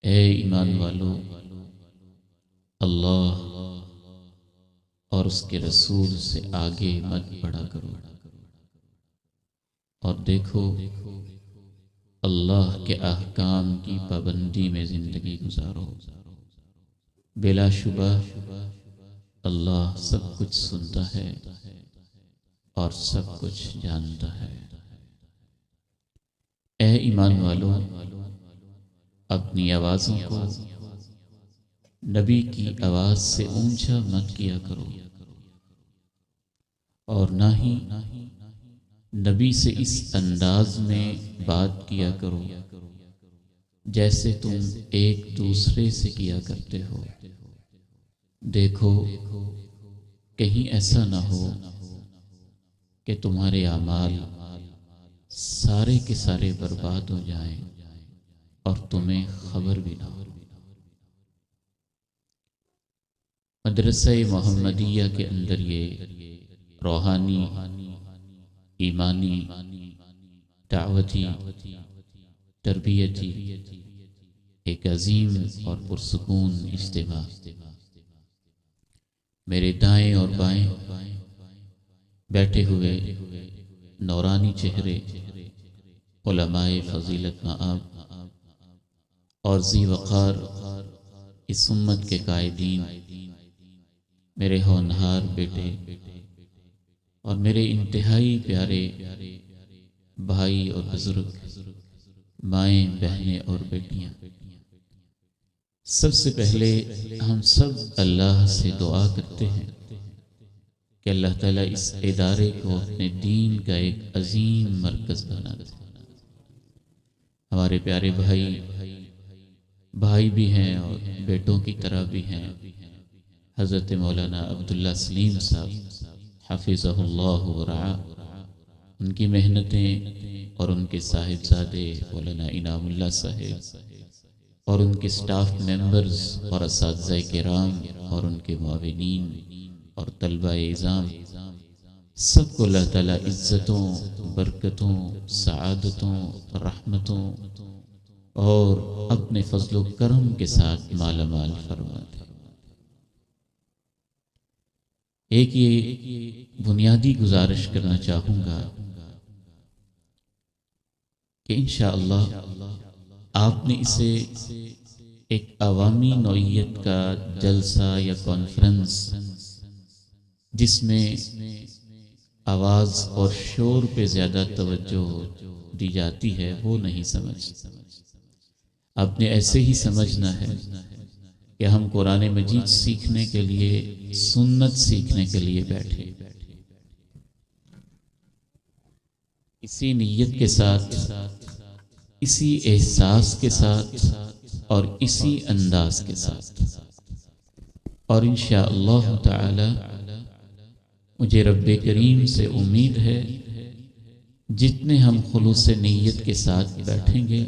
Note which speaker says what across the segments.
Speaker 1: اے ایمان والو، اللہ اور اس کے رسول سے آگے مت بڑھا کرو، اور دیکھو اللہ کے احکام کی پابندی میں زندگی گزارو۔ بلا شبہ اللہ سب کچھ سنتا ہے اور سب کچھ جانتا ہے۔ اے ایمان والو، اپنی آوازوں کو نبی کی آواز سے اونچا مت کیا کرو، اور نہ ہی نبی سے اس انداز میں بات کیا کرو جیسے تم ایک دوسرے سے کیا کرتے ہو۔ دیکھو کہیں ایسا نہ ہو کہ تمہارے اعمال سارے کے سارے برباد ہو جائیں اور تمہیں خبر بھی نہ ہو۔ مدرسہ محمدیہ کے اندر یہ روحانی، ایمانی، دعوتی، تربیتی ایک عظیم اور پرسکون اجتماع۔ میرے دائیں اور بائیں بیٹھے ہوئے نورانی چہرے علماء فضیلت مآب اور ذی وقار اس امت کے قائدین، میرے ہونہار بیٹے اور میرے انتہائی پیارے بھائی اور بزرگ، مائیں، بہنیں اور بیٹیاں، سب سے پہلے ہم سب اللہ سے دعا کرتے ہیں کہ اللہ تعالیٰ اس ادارے کو اپنے دین کا ایک عظیم مرکز بنا دے۔ ہمارے پیارے بھائی بھی ہیں اور بیٹوں کی طرح بھی ہیں، حضرت مولانا عبداللہ سلیم صاحب حفظہ اللہ ورعا، ان کی محنتیں اور ان کے صاحبزادے مولانا انعام اللہ صاحب اور ان کے سٹاف ممبرز اور اساتذہ کرام اور ان کے معاونین اور طلبہ اعظام، سب کو اللہ تعالیٰ عزتوں، برکتوں، سعادتوں، رحمتوں اور اپنے فضل و کرم کے ساتھ مالا مال فرما دے۔ ایک یہ بنیادی گزارش کرنا چاہوں گا کہ انشاءاللہ آپ نے اسے ایک عوامی نوعیت کا جلسہ یا کانفرنس جس میں آواز اور شور پہ زیادہ توجہ دی جاتی ہے وہ نہیں سمجھ۔ آپ نے ایسے ہی سمجھنا ہے کہ ہم قرآن مجید سیکھنے کے لیے، سنت سیکھنے کے لیے بیٹھے، اسی نیت کے ساتھ، اسی احساس کے ساتھ اور اسی انداز کے ساتھ، اور انشاءاللہ تعالی مجھے رب کریم سے امید ہے جتنے ہم خلوص نیت کے ساتھ بیٹھیں گے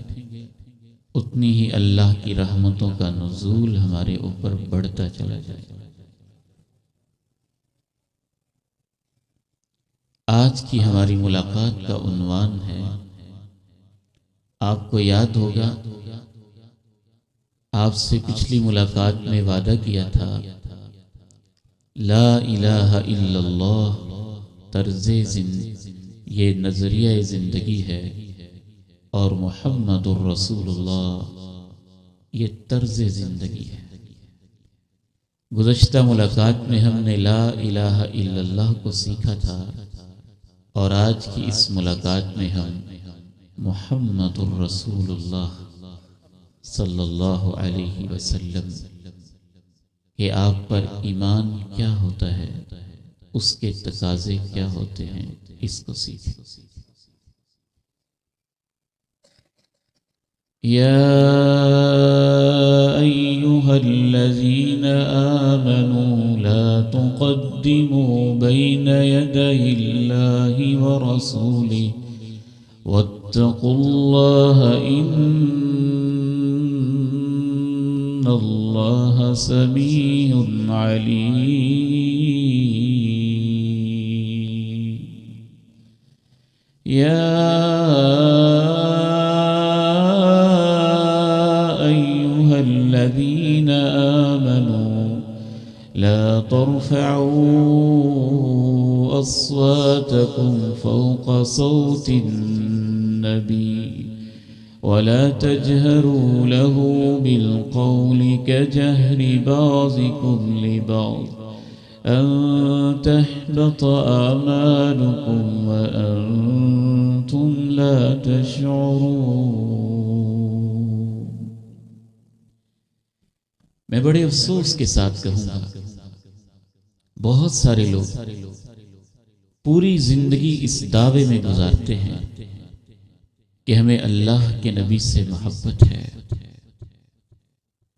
Speaker 1: اتنی ہی اللہ کی رحمتوں کا نزول ہمارے اوپر بڑھتا چلا جائے گا۔ آج کی ہماری ملاقات کا عنوان ہے، آپ کو یاد ہوگا آپ سے پچھلی ملاقات میں وعدہ کیا تھا، لا الہ الا اللہ یہ نظریہ زندگی ہے اور محمد الرسول اللہ یہ طرز زندگی ہے۔ گزشتہ ملاقات میں ہم نے لا الہ الا اللہ کو سیکھا تھا، اور آج کی اس ملاقات میں ہم محمد الرسول اللہ صلی اللہ علیہ وسلم کہ آپ پر ایمان کیا ہوتا ہے، اس کے تقاضے کیا ہوتے ہیں، اس کو سیکھیں۔ یا ایھا الذین آمنوا لا تقدموا بین یدی اللہ ورسولہ واتقوا اللہ ان اللہ سمیع علیم۔ یا الذين آمنوا لا ترفعوا أصواتكم فوق صوت النبي ولا تجهروا له بالقول كجهر بعضكم لبعض أن تحبط أعمالكم وأنتم لا تشعرون. میں بڑے افسوس کے ساتھ کہوں گا، بہت سارے لوگ پوری زندگی اس دعوے میں گزارتے ہیں کہ ہمیں اللہ کے نبی سے محبت ہے،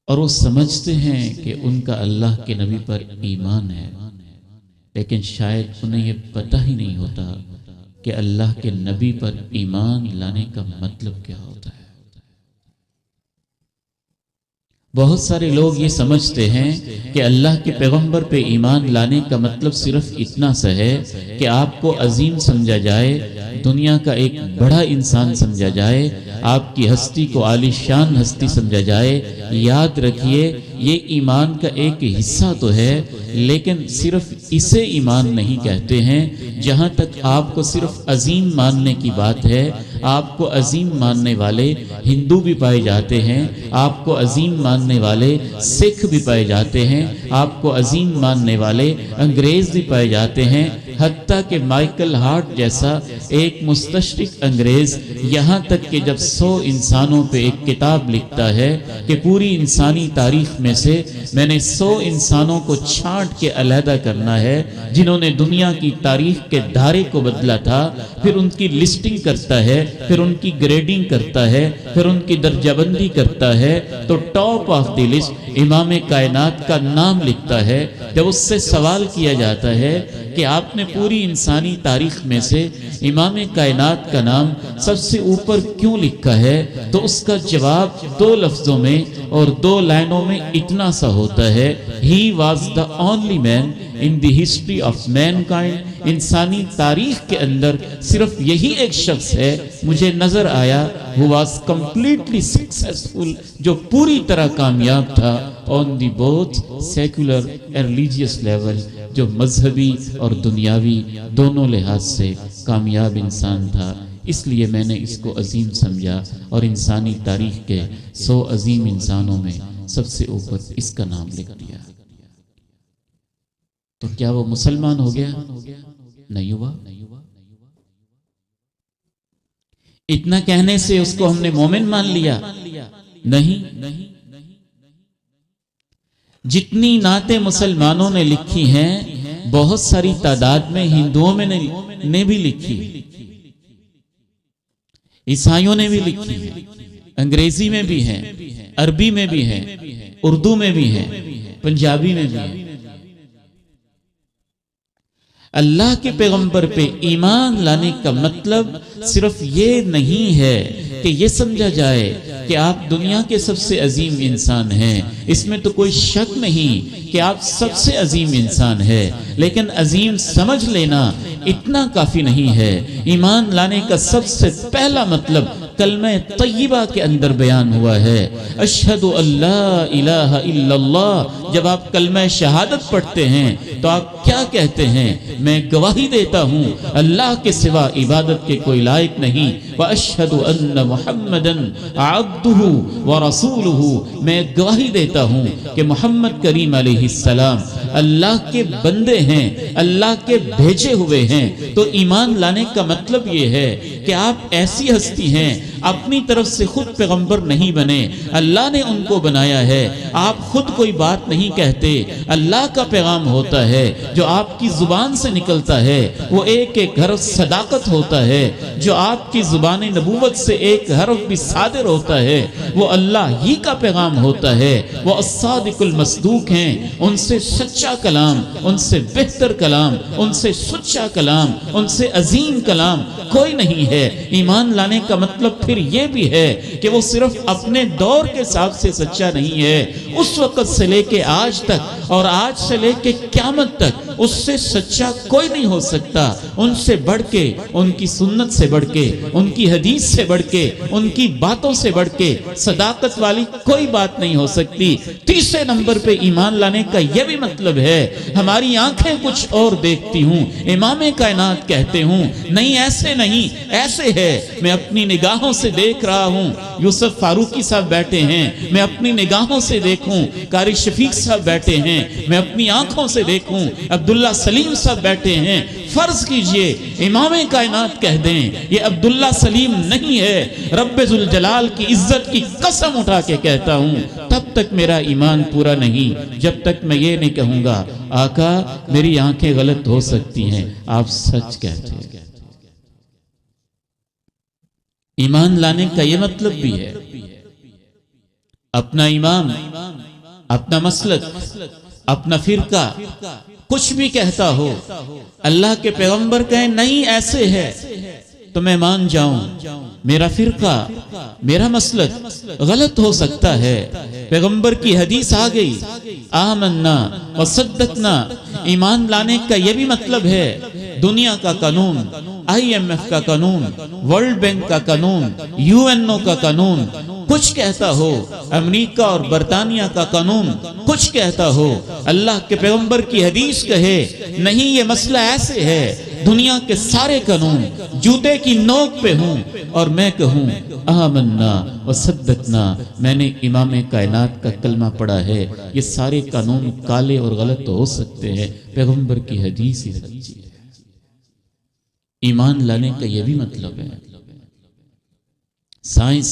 Speaker 1: اور وہ سمجھتے ہیں کہ ان کا اللہ کے نبی پر ایمان ہے، لیکن شاید انہیں یہ پتہ ہی نہیں ہوتا کہ اللہ کے نبی پر ایمان لانے کا مطلب کیا ہوتا ہے. بہت سارے لوگ یہ سمجھتے ہیں کہ اللہ کے پیغمبر پہ ایمان لانے کا مطلب صرف اتنا سا ہے کہ آپ کو عظیم سمجھا جائے، دنیا کا ایک بڑا انسان سمجھا جائے، آپ کی ہستی کو عالی شان ہستی سمجھا جائے. یاد رکھیے، یہ ایمان کا ایک حصہ تو ہے، لیکن صرف اسے ایمان نہیں کہتے ہیں. جہاں تک آپ کو صرف عظیم ماننے کی بات ہے، آپ کو عظیم ماننے والے ہندو بھی پائے جاتے ہیں، آپ کو عظیم ماننے والے سکھ بھی پائے جاتے ہیں، آپ کو عظیم ماننے والے انگریز بھی پائے جاتے ہیں. حتیٰ کہ مائیکل ہارٹ جیسا ایک مستشرق انگریز یہاں تک کہ جب 100 انسانوں پہ ایک کتاب لکھتا ہے کہ پوری انسانی تاریخ میں سے میں نے 100 انسانوں کو چھانٹ کے علیحدہ کرنا ہے جنہوں نے دنیا کی تاریخ کے دھارے کو بدلا تھا، پھر ان کی لسٹنگ کرتا ہے، پھر ان کی گریڈنگ کرتا ہے، پھر ان کی درجہ بندی کرتا ہے، تو ٹاپ آف دی لسٹ امام کائنات کا نام لکھتا ہے. جب اس سے سوال کیا جاتا ہے کہ آپ نے پوری انسانی تاریخ میں سے امام کائنات کا نام سب سے اوپر کیوں لکھا ہے، تو اس کا جواب 2 لفظوں میں اور 2 لائنوں میں اتنا سا ہوتا ہے: He was the only man in the history of mankind. انسانی تاریخ کے اندر صرف یہی ایک شخص ہے مجھے نظر آیا who was completely successful، جو پوری طرح کامیاب تھا on the both secular and religious level، جو مذہبی اور دنیاوی دونوں لحاظ سے کامیاب انسان تھا. اس لیے میں نے اس کو عظیم سمجھا اور انسانی تاریخ کے 100 عظیم انسانوں میں سب سے اوپر اس کا نام لکھ دیا. تو کیا وہ مسلمان ہو گیا؟ نہیں ہوا. اتنا کہنے سے اس کو ہم نے مومن مان لیا؟ نہیں. جتنی نعتیں مسلمانوں نے لکھی ہیں بہت ساری تعداد میں ہندوؤں میں نے بھی لکھی، عیسائیوں نے بھی لکھی، انگریزی میں بھی ہیں، عربی میں بھی ہیں، اردو میں بھی ہیں، پنجابی میں بھی ہیں. اللہ کے پیغمبر پہ ایمان لانے کا مطلب صرف یہ نہیں ہے کہ یہ سمجھا جائے کہ آپ دنیا کے سب سے عظیم انسان ہیں، اس میں تو کوئی شک نہیں کہ آپ سب سے عظیم انسان ہیں، لیکن عظیم سمجھ لینا اتنا کافی نہیں ہے. ایمان لانے کا سب سے پہلا مطلب کلمہ طیبہ کے اندر بیان ہوا ہے. اشہد ان لا الہ الا اللہ. جب آپ کلمہ شہادت پڑھتے ہیں تو آپ کیا کہتے ہیں؟ میں گواہی دیتا ہوں اللہ کے سوا عبادت کے کوئی لائق نہیں. واشہد ان محمدًا عبدہ ورسولہ. میں گواہی دیتا ہوں کہ محمد کریم علیہ السلام اللہ کے بندے ہیں، اللہ کے بھیجے ہوئے ہیں. تو ایمان لانے کا مطلب یہ ہے کہ آپ ایسی ہستی ہیں، اپنی طرف سے خود پیغمبر نہیں بنے، اللہ نے ان کو بنایا ہے. آپ خود کوئی بات نہیں کہتے، اللہ کا پیغام ہوتا ہے جو آپ کی زبان سے نکلتا ہے، وہ ایک ایک حرف صداقت ہوتا ہے. جو آپ کی زبان نبوت سے ایک حرف بھی صادر ہوتا ہے وہ اللہ ہی کا پیغام ہوتا ہے. وہ الصادق المصدوق ہیں، ان سے سچا کلام، ان سے بہتر کلام، ان سے سچا کلام، ان سے عظیم کلام کوئی نہیں ہے. ایمان لانے کا مطلب پھر یہ بھی ہے کہ وہ صرف اپنے دور کے حساب سے سچا نہیں ہے، اس وقت سے لے کے آج تک اور آج سے لے کے قیامت تک اس سے سچا کوئی نہیں ہو سکتا، ان سے بڑھ کے، ان کی سنت سے بڑھ کے، ان کی حدیث سے بڑھ کے، ان کی باتوں سے بڑھ کے صداقت والی کوئی بات نہیں ہو سکتی۔ تیسرے نمبر پہ ایمان لانے کا یہ بھی مطلب ہے ہماری آنکھیں کچھ اور دیکھتی ہوں، امام کائنات کہتے ہوں نہیں ایسے نہیں، ایسے ہے، میں اپنی نگاہوں سے دیکھ رہا ہوں، یوسف فاروقی صاحب بیٹھے ہیں، میں اپنی نگاہوں سے دیکھوں، قاری شفیق صاحب بیٹھے ہیں، میں اپنی آنکھوں سے دیکھوں، عبداللہ سلیم صاحب بیٹھے ہیں۔ فرض کیجئے امام کائنات کہہ دیں یہ عبداللہ سلیم نہیں ہے، رب ذوالجلال کی عزت کی قسم اٹھا کے کہتا ہوں، تب تک میرا ایمان پورا نہیں جب تک میں یہ نہیں کہوں گا آقا میری آنکھیں غلط ہو سکتی ہیں، آپ سچ کہتے ہیں۔ ایمان لانے کا یہ مطلب بھی ہے اپنا امام، اپنا مسلک، اپنا فرقہ کچھ بھی کہتا ہو، اللہ کے پیغمبر کہیں نہیں ایسے ہے تو میں مان جاؤں، میرا فرقہ، میرا مسلک غلط ہو سکتا ہے، پیغمبر کی حدیث آ گئی، آمنا وصدقنا۔ ایمان لانے کا یہ بھی مطلب ہے دنیا کا قانون، IMF کا قانون، ورلڈ بینک کا قانون، UNO کا قانون کچھ کہتا ہو، امریکہ اور برطانیہ کا قانون کچھ کہتا ہو، اللہ کے پیغمبر کی حدیث کہے نہیں یہ مسئلہ ایسے ہے، دنیا کے سارے قانون جوتے کی نوک پہ ہوں اور میں کہوں آمنا وصدقنا، میں نے امام کائنات کا کلمہ پڑھا ہے، یہ سارے قانون کالے اور غلط ہو سکتے ہیں، پیغمبر کی حدیث ہی سچی ہے۔ ایمان لانے کا یہ بھی مطلب ہے سائنس،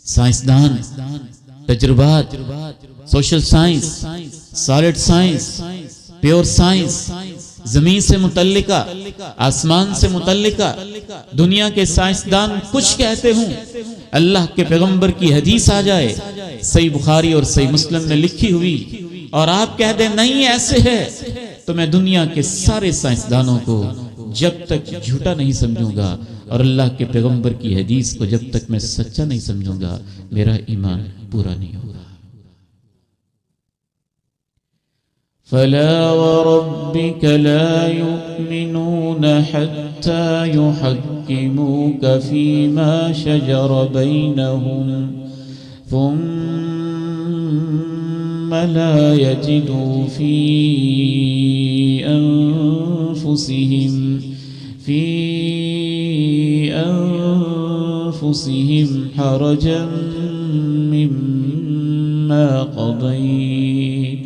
Speaker 1: سائنسدان، تجربات، social science, solid science, pure science, زمین سے متعلقہ، آسمان سے متعلقہ دنیا کے سائنسدان کچھ کہتے ہوں، اللہ کے پیغمبر کی حدیث آ جائے صحیح بخاری اور صحیح مسلم میں لکھی ہوئی اور آپ کہہ دیں نہیں ایسے ہے، تو میں دنیا کے سارے سائنسدانوں کو جب تک جھوٹا نہیں سمجھوں گا اور اللہ کے پیغمبر کی حدیث کو جب تک میں سچا نہیں سمجھوں گا میرا ایمان پورا نہیں ہوگا۔ فَلَا وَرَبِّكَ لَا يُؤْمِنُونَ حَتَّى يُحَكِّمُوكَ فِي مَا شَجَرَ بَيْنَهُمْ ثُمَّ لَا يَجِدُوا فِي أنفسهم حرجا مما قضيت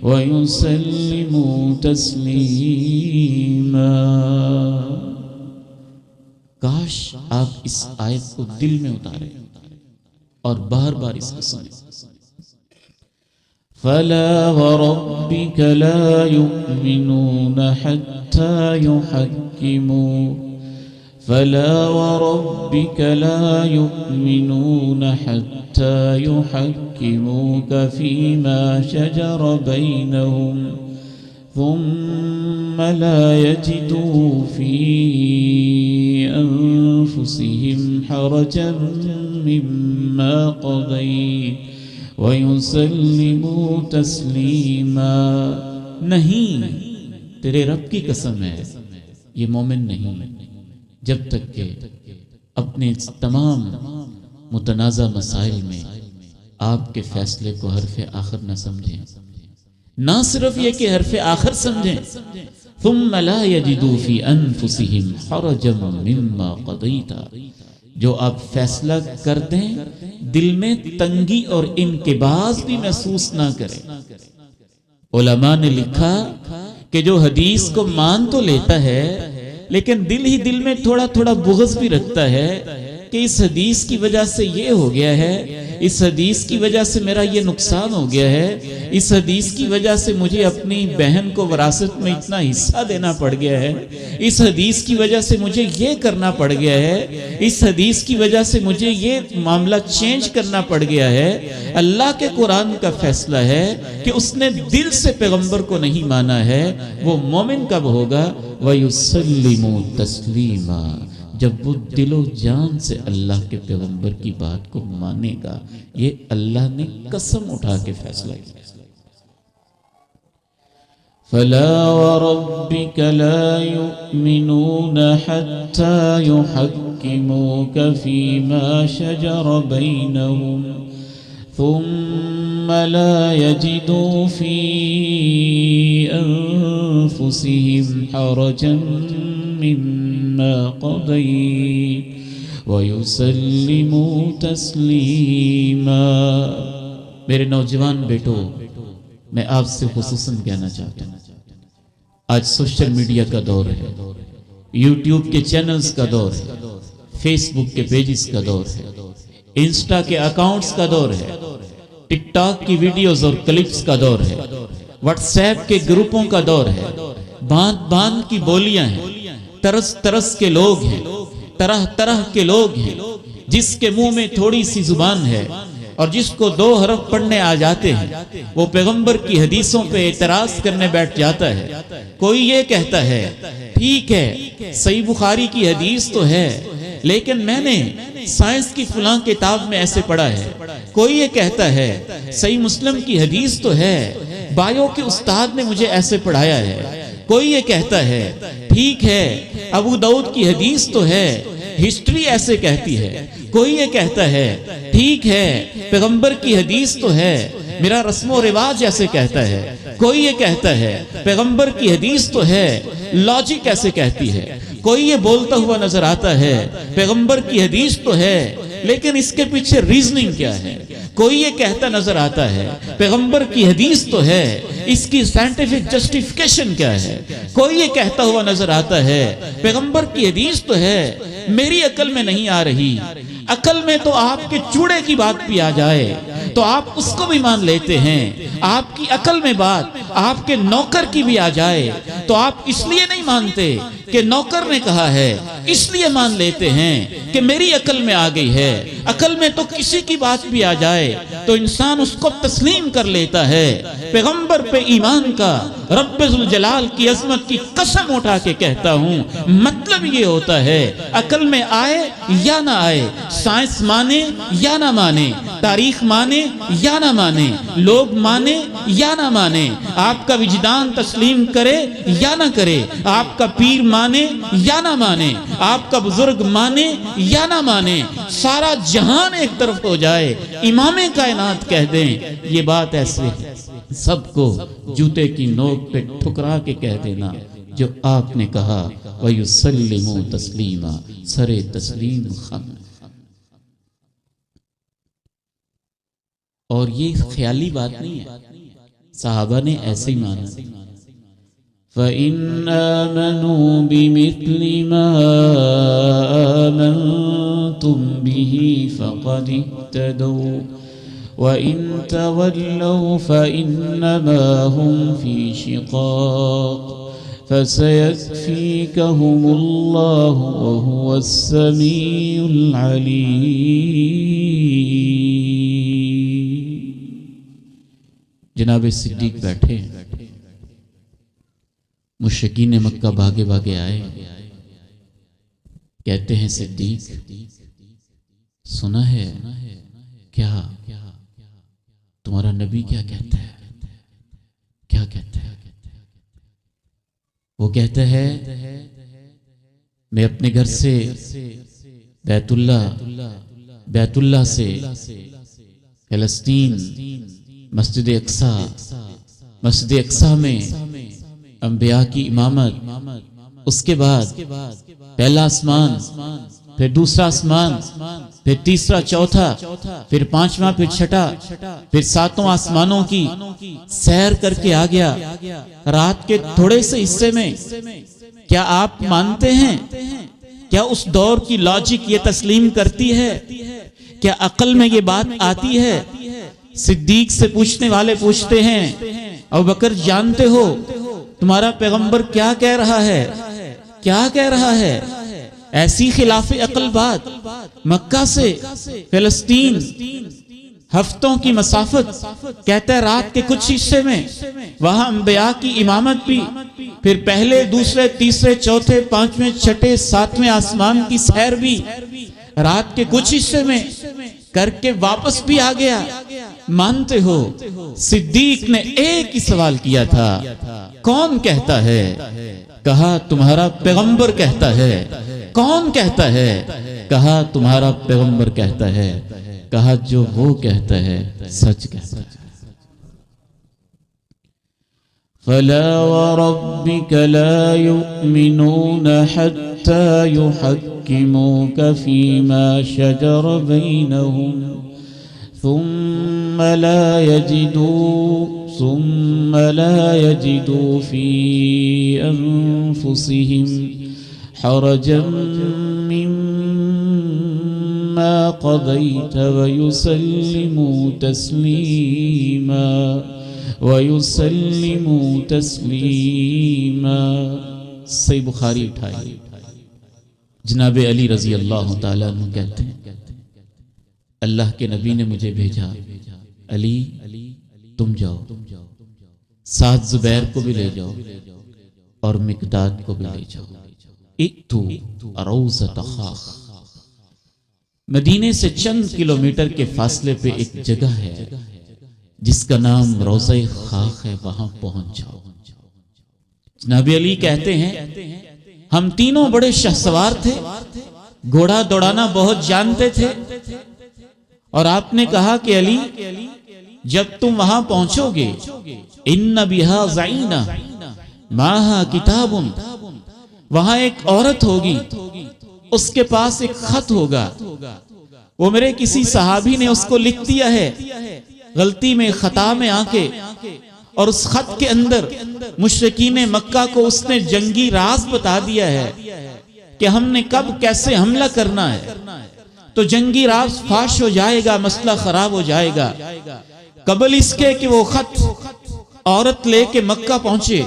Speaker 1: ويسلموا تسليما۔ کاش آپ اس آیت کو دل میں اتاریں اور بار بار اس کو سنیں۔ فَلَا وَرَبِّكَ لَا يُؤْمِنُونَ حَتَّى يُحَكِّمُوكَ فَلَا وَرَبِّكَ لَا يُؤْمِنُونَ حَتَّى يُحَكِّمُوكَ فِيمَا شَجَرَ بَيْنَهُمْ ثُمَّ لَا يَجِدُوا فِي أَنفُسِهِمْ حَرَجًا مِّمَّا قَضَيْتَ وَيُسَلِّمُوا تَسْلِيمًا۔ نہیں، تیرے رب کی قسم ہے یہ مومن نہیں جب تک کہ اپنے تمام متنازع مسائل میں آپ کے فیصلے کو حرف آخر نہ سمجھیں، نہ صرف یہ کہ حرف آخر سمجھیں، ثم لا يجدوا في انفسهم حرجا مما قضيت، جو آپ فیصلہ کر دیں دل میں تنگی اور انقباض بھی محسوس نہ کریں۔ علماء نے لکھا کہ جو حدیث کو مان تو لیتا ہے لیکن دل ہی دل میں تھوڑا تھوڑا بغض بھی رکھتا ہے کہ اس حدیث کی وجہ سے یہ ہو گیا ہے، اس حدیث کی وجہ سے میرا یہ نقصان ہو گیا ہے، اس حدیث کی وجہ سے مجھے اپنی بہن کو وراثت میں اتنا حصہ دینا پڑ گیا ہے، اس حدیث کی وجہ سے مجھے یہ کرنا پڑ گیا ہے، اس حدیث کی وجہ سے مجھے یہ معاملہ چینج کرنا پڑ گیا ہے۔ اللہ کے قرآن کا فیصلہ ہے کہ اس نے دل سے پیغمبر کو نہیں مانا ہے، وہ مومن کب ہوگا؟ وَيُسَلِّمُوا تَسْلِيمًا، جب وہ دل و جان سے اللہ کے پیغمبر کی بات کو مانے گا۔ یہ اللہ نے قسم اٹھا کے فیصلہ کیا۔ فلا وربك لا يؤمنون حتى يحكموك فيما شجر بينهم ثم لا يجدوا في أنفسهم حرجا مما قضيت ويسلموا تسلیما۔ میرے نوجوان بیٹو، میں آپ سے خصوصاً کہنا چاہتا ہوں، آج سوشل میڈیا کا دور ہے، یوٹیوب کے چینلز کا دور ہے، فیس بک کے پیجز کا دور ہے، انسٹا کے اکاؤنٹس کا دور ہے، ٹک ٹاک کی ویڈیوز اور کلپس کا دور ہے، واٹس ایپ کے گروپوں کا دور ہے، باندھ باندھ کی بولیاں ہیں، طرز طرز کے لوگ ہیں، طرح طرح کے لوگ ہیں، جس کے منہ میں تھوڑی سی زبان ہے اور جس کو 2 حرف پڑھنے آ جاتے ہیں وہ پیغمبر کی حدیثوں پہ اعتراض کرنے بیٹھ جاتا ہے۔ کوئی یہ کہتا ہے ٹھیک ہے صحیح بخاری کی حدیث تو ہے لیکن میں نے سائنس کی فلاں کتاب میں ایسے پڑھا ہے۔ کوئی یہ کہتا ہے صحیح مسلم کی حدیث تو ہے، بایو کے استاد نے مجھے ایسے پڑھایا ہے۔ کوئی یہ کہتا ہے ٹھیک ہے ابو داؤد کی حدیث تو ہے، ہسٹری ایسے کہتی ہے۔ کوئی یہ کہتا ہے ٹھیک ہے پیغمبر کی حدیث تو ہے، میرا رسم و رواج ایسے کہتا ہے۔ کوئی یہ کہتا ہے پیغمبر کی حدیث تو ہے، لاجک ایسے کہتی ہے۔ کوئی یہ بولتا ہوا نظر آتا ہے پیغمبر کی حدیث تو ہے لیکن اس کے پیچھے ریزننگ کیا ہے۔ کوئی یہ کہتا نظر آتا ہے پیغمبر کی حدیث تو ہے، اس کی سائنٹیفک جسٹیفیکیشن کیا ہے۔ کوئی یہ کہتا ہوا نظر آتا ہے پیغمبر کی حدیث تو ہے، میری عقل میں نہیں آ رہی۔ عقل میں تو آپ کے چوڑے کی بات بھی آ جائے تو آپ اس کو بھی مان لیتے ہیں، آپ کی عقل میں بات آپ کے نوکر کی بھی آ جائے تو آپ اس لیے نہیں مانتے کہ نوکر نے کہا ہے، اس لیے مان لیتے ہیں کہ میری عقل میں آ گئی ہے۔ عقل میں تو کسی کی بات بھی آ جائے تو انسان اس کو تسلیم کر لیتا ہے۔ پیغمبر پہ ایمان کا رب ذوالجلال کی عظمت کی قسم اٹھا کے کہتا ہوں مطلب یہ ہوتا ہے عقل میں آئے یا نہ آئے، سائنس مانے یا نہ مانے، تاریخ مانے یا نہ مانے، لوگ مانے یا نہ مانے، آپ کا وجدان تسلیم کرے یا نہ کرے، آپ کا پیر مانے یا نہ مانے، آپ کا بزرگ مانے یا نہ مانے، سارا جہان ایک طرف ہو جائے، امام کائنات کہہ دیں یہ بات ایسے سب کو جوتے کی نوک پہ ٹھکرا کے کہہ دینا جو آپ نے کہا وَيُسَلِّمُوا تَسْلِيمًا، سر تسلیم خم۔ اور یہ خیالی بات نہیں ہے، صحابہ نے ایسے ہی مانا۔ فَإِنْ آمَنُوا بِمِثْلِ مَا آمَنْتُمْ بِهِ فَقَدِ اهْتَدَوْا وَإِنْ تَوَلَّوْا فَإِنَّمَا هُمْ فِي شِقَاقٍ فَسَيَكْفِيكَهُمُ اللَّهُ وَهُوَ السَّمِيعُ الْعَلِيمُ۔ جناب صدیق بیٹھے، مشرکین مکہ بھاگے بھاگے آئے، کہتے ہیں صدیق سنا ہے کیا تمہارا نبی کیا کہتا ہے؟ کیا کہتا ہے؟ وہ کہتا ہے میں اپنے گھر سے بیت اللہ سے فلسطین مسجد اقصی میں انبیاء کی امامت، اس کے بعد پہلا آسمان، پھر دوسرا آسمان، پھر تیسرا، چوتھا، پھر پانچواں، پھر چھٹا، پھر ساتوں آسمانوں کی سیر کر کے آ گیا۔ رات کے تھوڑے سے حصے میں کیا آپ مانتے ہیں؟ کیا اس دور کی لاجک یہ تسلیم کرتی ہے؟ کیا عقل میں یہ بات آتی ہے؟ صدیق سے پوچھنے والے پوچھتے ہیں ابوبکر جانتے ہو تمہارا پیغمبر کیا کہہ رہا ہے؟ کیا کہہ رہا ہے؟ ایسی خلاف عقل بات، مکہ سے فلسطین ہفتوں کی مسافت، کہتا ہے رات کے کچھ حصے میں وہاں انبیاء کی امامت بھی، پھر پہلے، دوسرے، تیسرے، چوتھے، پانچویں، چھٹے، ساتویں آسمان کی سیر بھی رات کے کچھ حصے میں کر کے واپس بھی آ گیا۔ مانتے ہو صدیق نے ایک ہی سوال کیا تھا، کون کہتا ہے؟ کہا تمہارا پیغمبر کہتا ہے۔ کون کہتا ہے؟ کہا تمہارا پیغمبر کہتا ہے۔ کہا جو وہ کہتا ہے سچ کہتا ہے۔ فلا وربك لا يؤمنون حتى يحكموك فيما شجر بينهم ثم لا يجدوا في أنفسهم حرجا مما قضيت ويسلموا تسلیما۔ صحیح بخاری اٹھائی، جناب علی رضی اللہ تعالیٰ عنہ کہتے ہیں اللہ کے نبی نے مجھے بھیجا، علی تم جاؤ، ساتھ زبیر کو بھی لے جاؤ اور مقداد کو بھی لے جاؤ۔ ائتوا روضۃ خاخ، مدینے سے چند کلومیٹر کے فاصلے پہ ایک جگہ ہے جس کا نام روضہ خاخ ہے، وہاں پہنچ جاؤ۔ جناب علی کہتے ہیں ہم تینوں بڑے شہسوار تھے، گھوڑا دوڑانا بہت جانتے تھے، اور آپ نے کہا کہ علی جب تم وہاں پہنچو گے ان بہا زعینہ ماہا کتاب، وہاں ایک عورت ہوگی، اس کے پاس ایک خط ہوگا، وہ میرے کسی صحابی نے اس کو لکھ دیا ہے غلطی میں، خطا میں آ کے، اور اس خط کے اندر مشرکین مکہ کو اس نے جنگی راز بتا دیا ہے کہ ہم نے کب کیسے حملہ کرنا ہے، تو جنگی راز فاش ہو جائے گا، مسئلہ خراب ہو جائے گا۔ قبل اس کے کہ وہ خط عورت لے کے مکہ پہنچے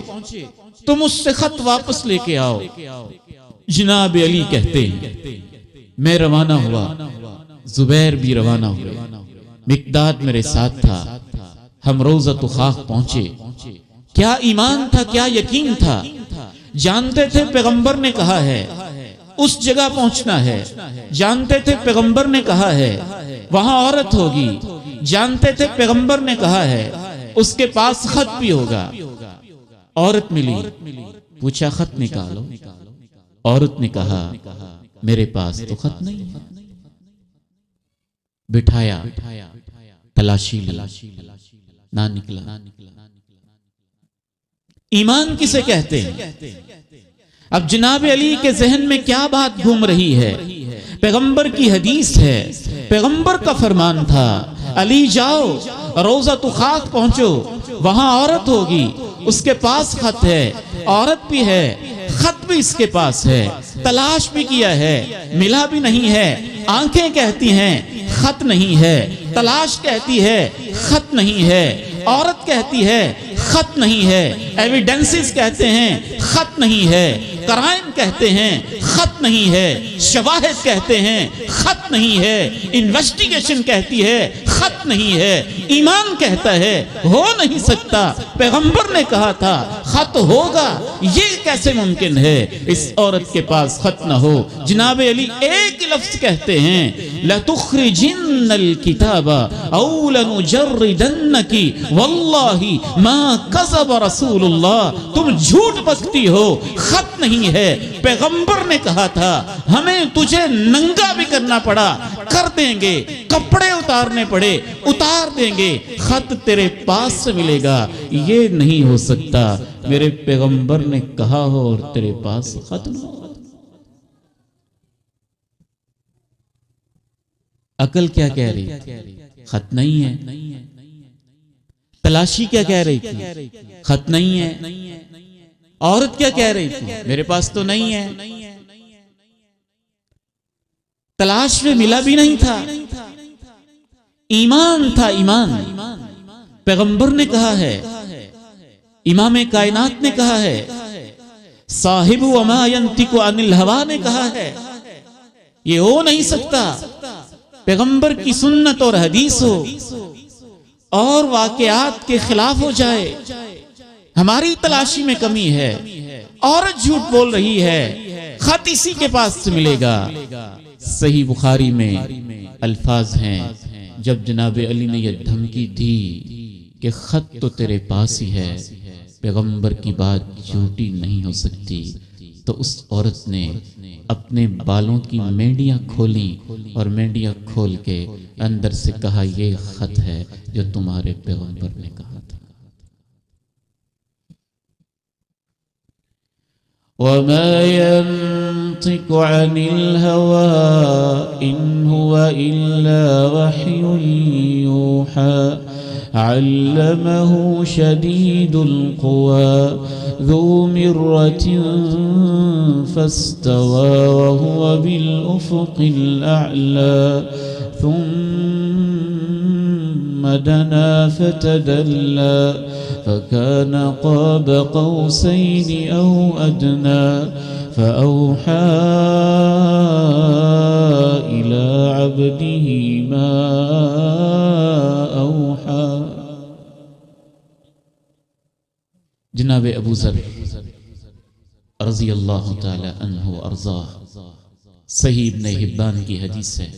Speaker 1: تم اس سے خط واپس لے کے آؤ۔ جناب علی کہتے ہیں میں روانہ ہوا، زبیر بھی روانہ ہوئے، مقداد میرے ساتھ تھا، ہم روضۃ خاخ پہنچے۔ کیا ایمان تھا، کیا یقین تھا، جانتے تھے پیغمبر نے کہا ہے اس جگہ پہنچنا ہے، جانتے تھے پیغمبر نے کہا ہے وہاں عورت ہوگی، جانتے تھے پیغمبر نے کہا ہے اس کے پاس خط بھی ہوگا۔ عورت ملی، پوچھا خط نکالو، عورت نے کہا میرے پاس تو خط نہیں ہے۔ بٹھایا، تلاشی لی، نہ نکلا۔ ایمان کسے کہتے ہیں؟ اب جناب علی کے ذہن میں کیا بات گھوم رہی ہے؟ پیغمبر کی حدیث ہے، پیغمبر کا فرمان تھا علی جاؤ روضۃ خاخ پہنچو، وہاں عورت ہوگی، اس کے پاس خط ہے، عورت بھی ہے، خط بھی اس کے پاس ہے، تلاش بھی کیا ہے، ملا بھی نہیں ہے۔ آنکھیں کہتی ہیں خط نہیں ہے، تلاش کہتی ہے خط نہیں ہے، عورت کہتی ہے خط نہیں ہے، ایویڈنسز کہتے ہیں خط نہیں ہے، قرائن کہتے ہیں خط نہیں ہے، شواہد کہتے ہیں خط نہیں ہے، انویسٹیگیشن کہتی ہے خط نہیں ہے، ایمان کہتا ہے ہو نہیں سکتا، پیغمبر نے کہا تھا خط ہوگا، یہ کیسے ممکن ہے اس عورت کے پاس خط نہ ہو؟ جناب علی ایک لفظ کہتے ہیں لَتُخْرِجِنَّ الْكِتَابَ أَوْ لَنُجَرِّدَنَّكِ وَاللَّهِ مَا كَذَبَ رَسُولُ اللَّهِ، تم جھوٹ بکتی ہو، خط نہیں ہے، پیغمبر نے کہا تھا ہمیں تجھے ننگا بھی کرنا پڑا کر دیں گے، کپڑے اتارنے پڑے اتار دیں گے، خط تیرے پاس سے ملے گا، یہ نہیں ہو سکتا میرے پیغمبر نے کہا ہو اور تیرے پاس خط نہ ہو۔ عقل کیا کہہ رہی تھی؟ خط نہیں ہے۔ تلاشی کیا کہہ رہی تھی؟ خط نہیں ہے۔ عورت کیا کہہ رہی تھی؟ میرے پاس تو نہیں ہے۔ تلاش میں ملا بھی نہیں تھا، ایمان تھا، ایمان پیغمبر نے کہا ہے، امام کائنات نے کہا ہے، صاحب وما ينطق عن الهوى نے کہا ہے، یہ ہو نہیں سکتا پیغمبر کی سنت اور حدیث ہو اور واقعات کے خلاف ہو جائے۔ ہماری تلاشی میں کمی ہے، عورت جھوٹ بول رہی ہے، خط اسی کے پاس سے ملے گا۔ صحیح بخاری میں الفاظ ہیں جب جناب علی نے یہ دھمکی دی کہ خط تو تیرے پاس ہی ہے، پیغمبر کی بات جھوٹی نہیں ہو سکتی، تو اس عورت نے اپنے بالوں کی مینڈیاں کھولیں اور مینڈیاں کھول کے اندر سے کہا یہ خط ہے جو تمہارے پیغمبر نے کہا تھا۔ وَمَا يَنطِقُ عَنِ الْهَوَىٰ إِنْ هُوَ إِلَّا وَحْيٌ يُوحَىٰ علمه شديد القوى ذو مرة فاستوى وهو بالأفق الأعلى ثم دنا فتدلى فكان قاب قوسين أو أدنى فأوحى إلى عبده ما أوحى۔ جناب ابو ذر رضی اللہ تعالی عنہ وارضاہ، صحیح ابن حبان کی حدیث ہے،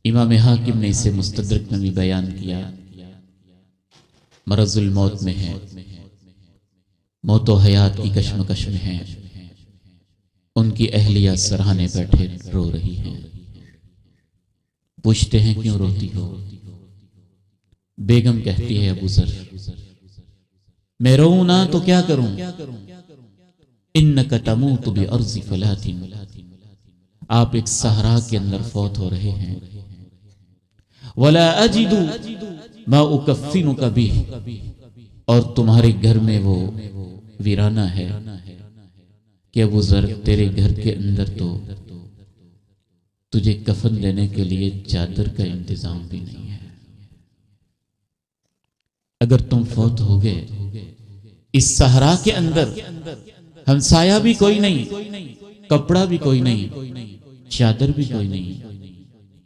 Speaker 1: امام حاکم نے اسے مستدرک میں بھی بیان کیا، مرض الموت میں ہے، موت و حیات کی کشمکش میں ہے، ان کی اہلیہ سرہانے بیٹھے رو رہی ہیں، پوچھتے ہیں کیوں روتی ہو؟ بیگم کہتی ہے ابو ذر میں روؤں نہ تو کیا کروں، انک تموت بارض فلات، آپ ایک صحرا کے اندر فوت ہو رہے ہیں، ولا اجد ما اکفنک بہ، اور تمہارے گھر میں وہ ویرانہ ہے کہ ابو ذر تیرے گھر کے اندر تو تجھے کفن دینے کے لیے چادر کا انتظام بھی نہیں ہے، اگر تم فوت ہو گئے اس صحرا کے اندر، ہمسایہ بھی کوئی نہیں، کپڑا بھی کوئی نہیں، چادر بھی کوئی نہیں،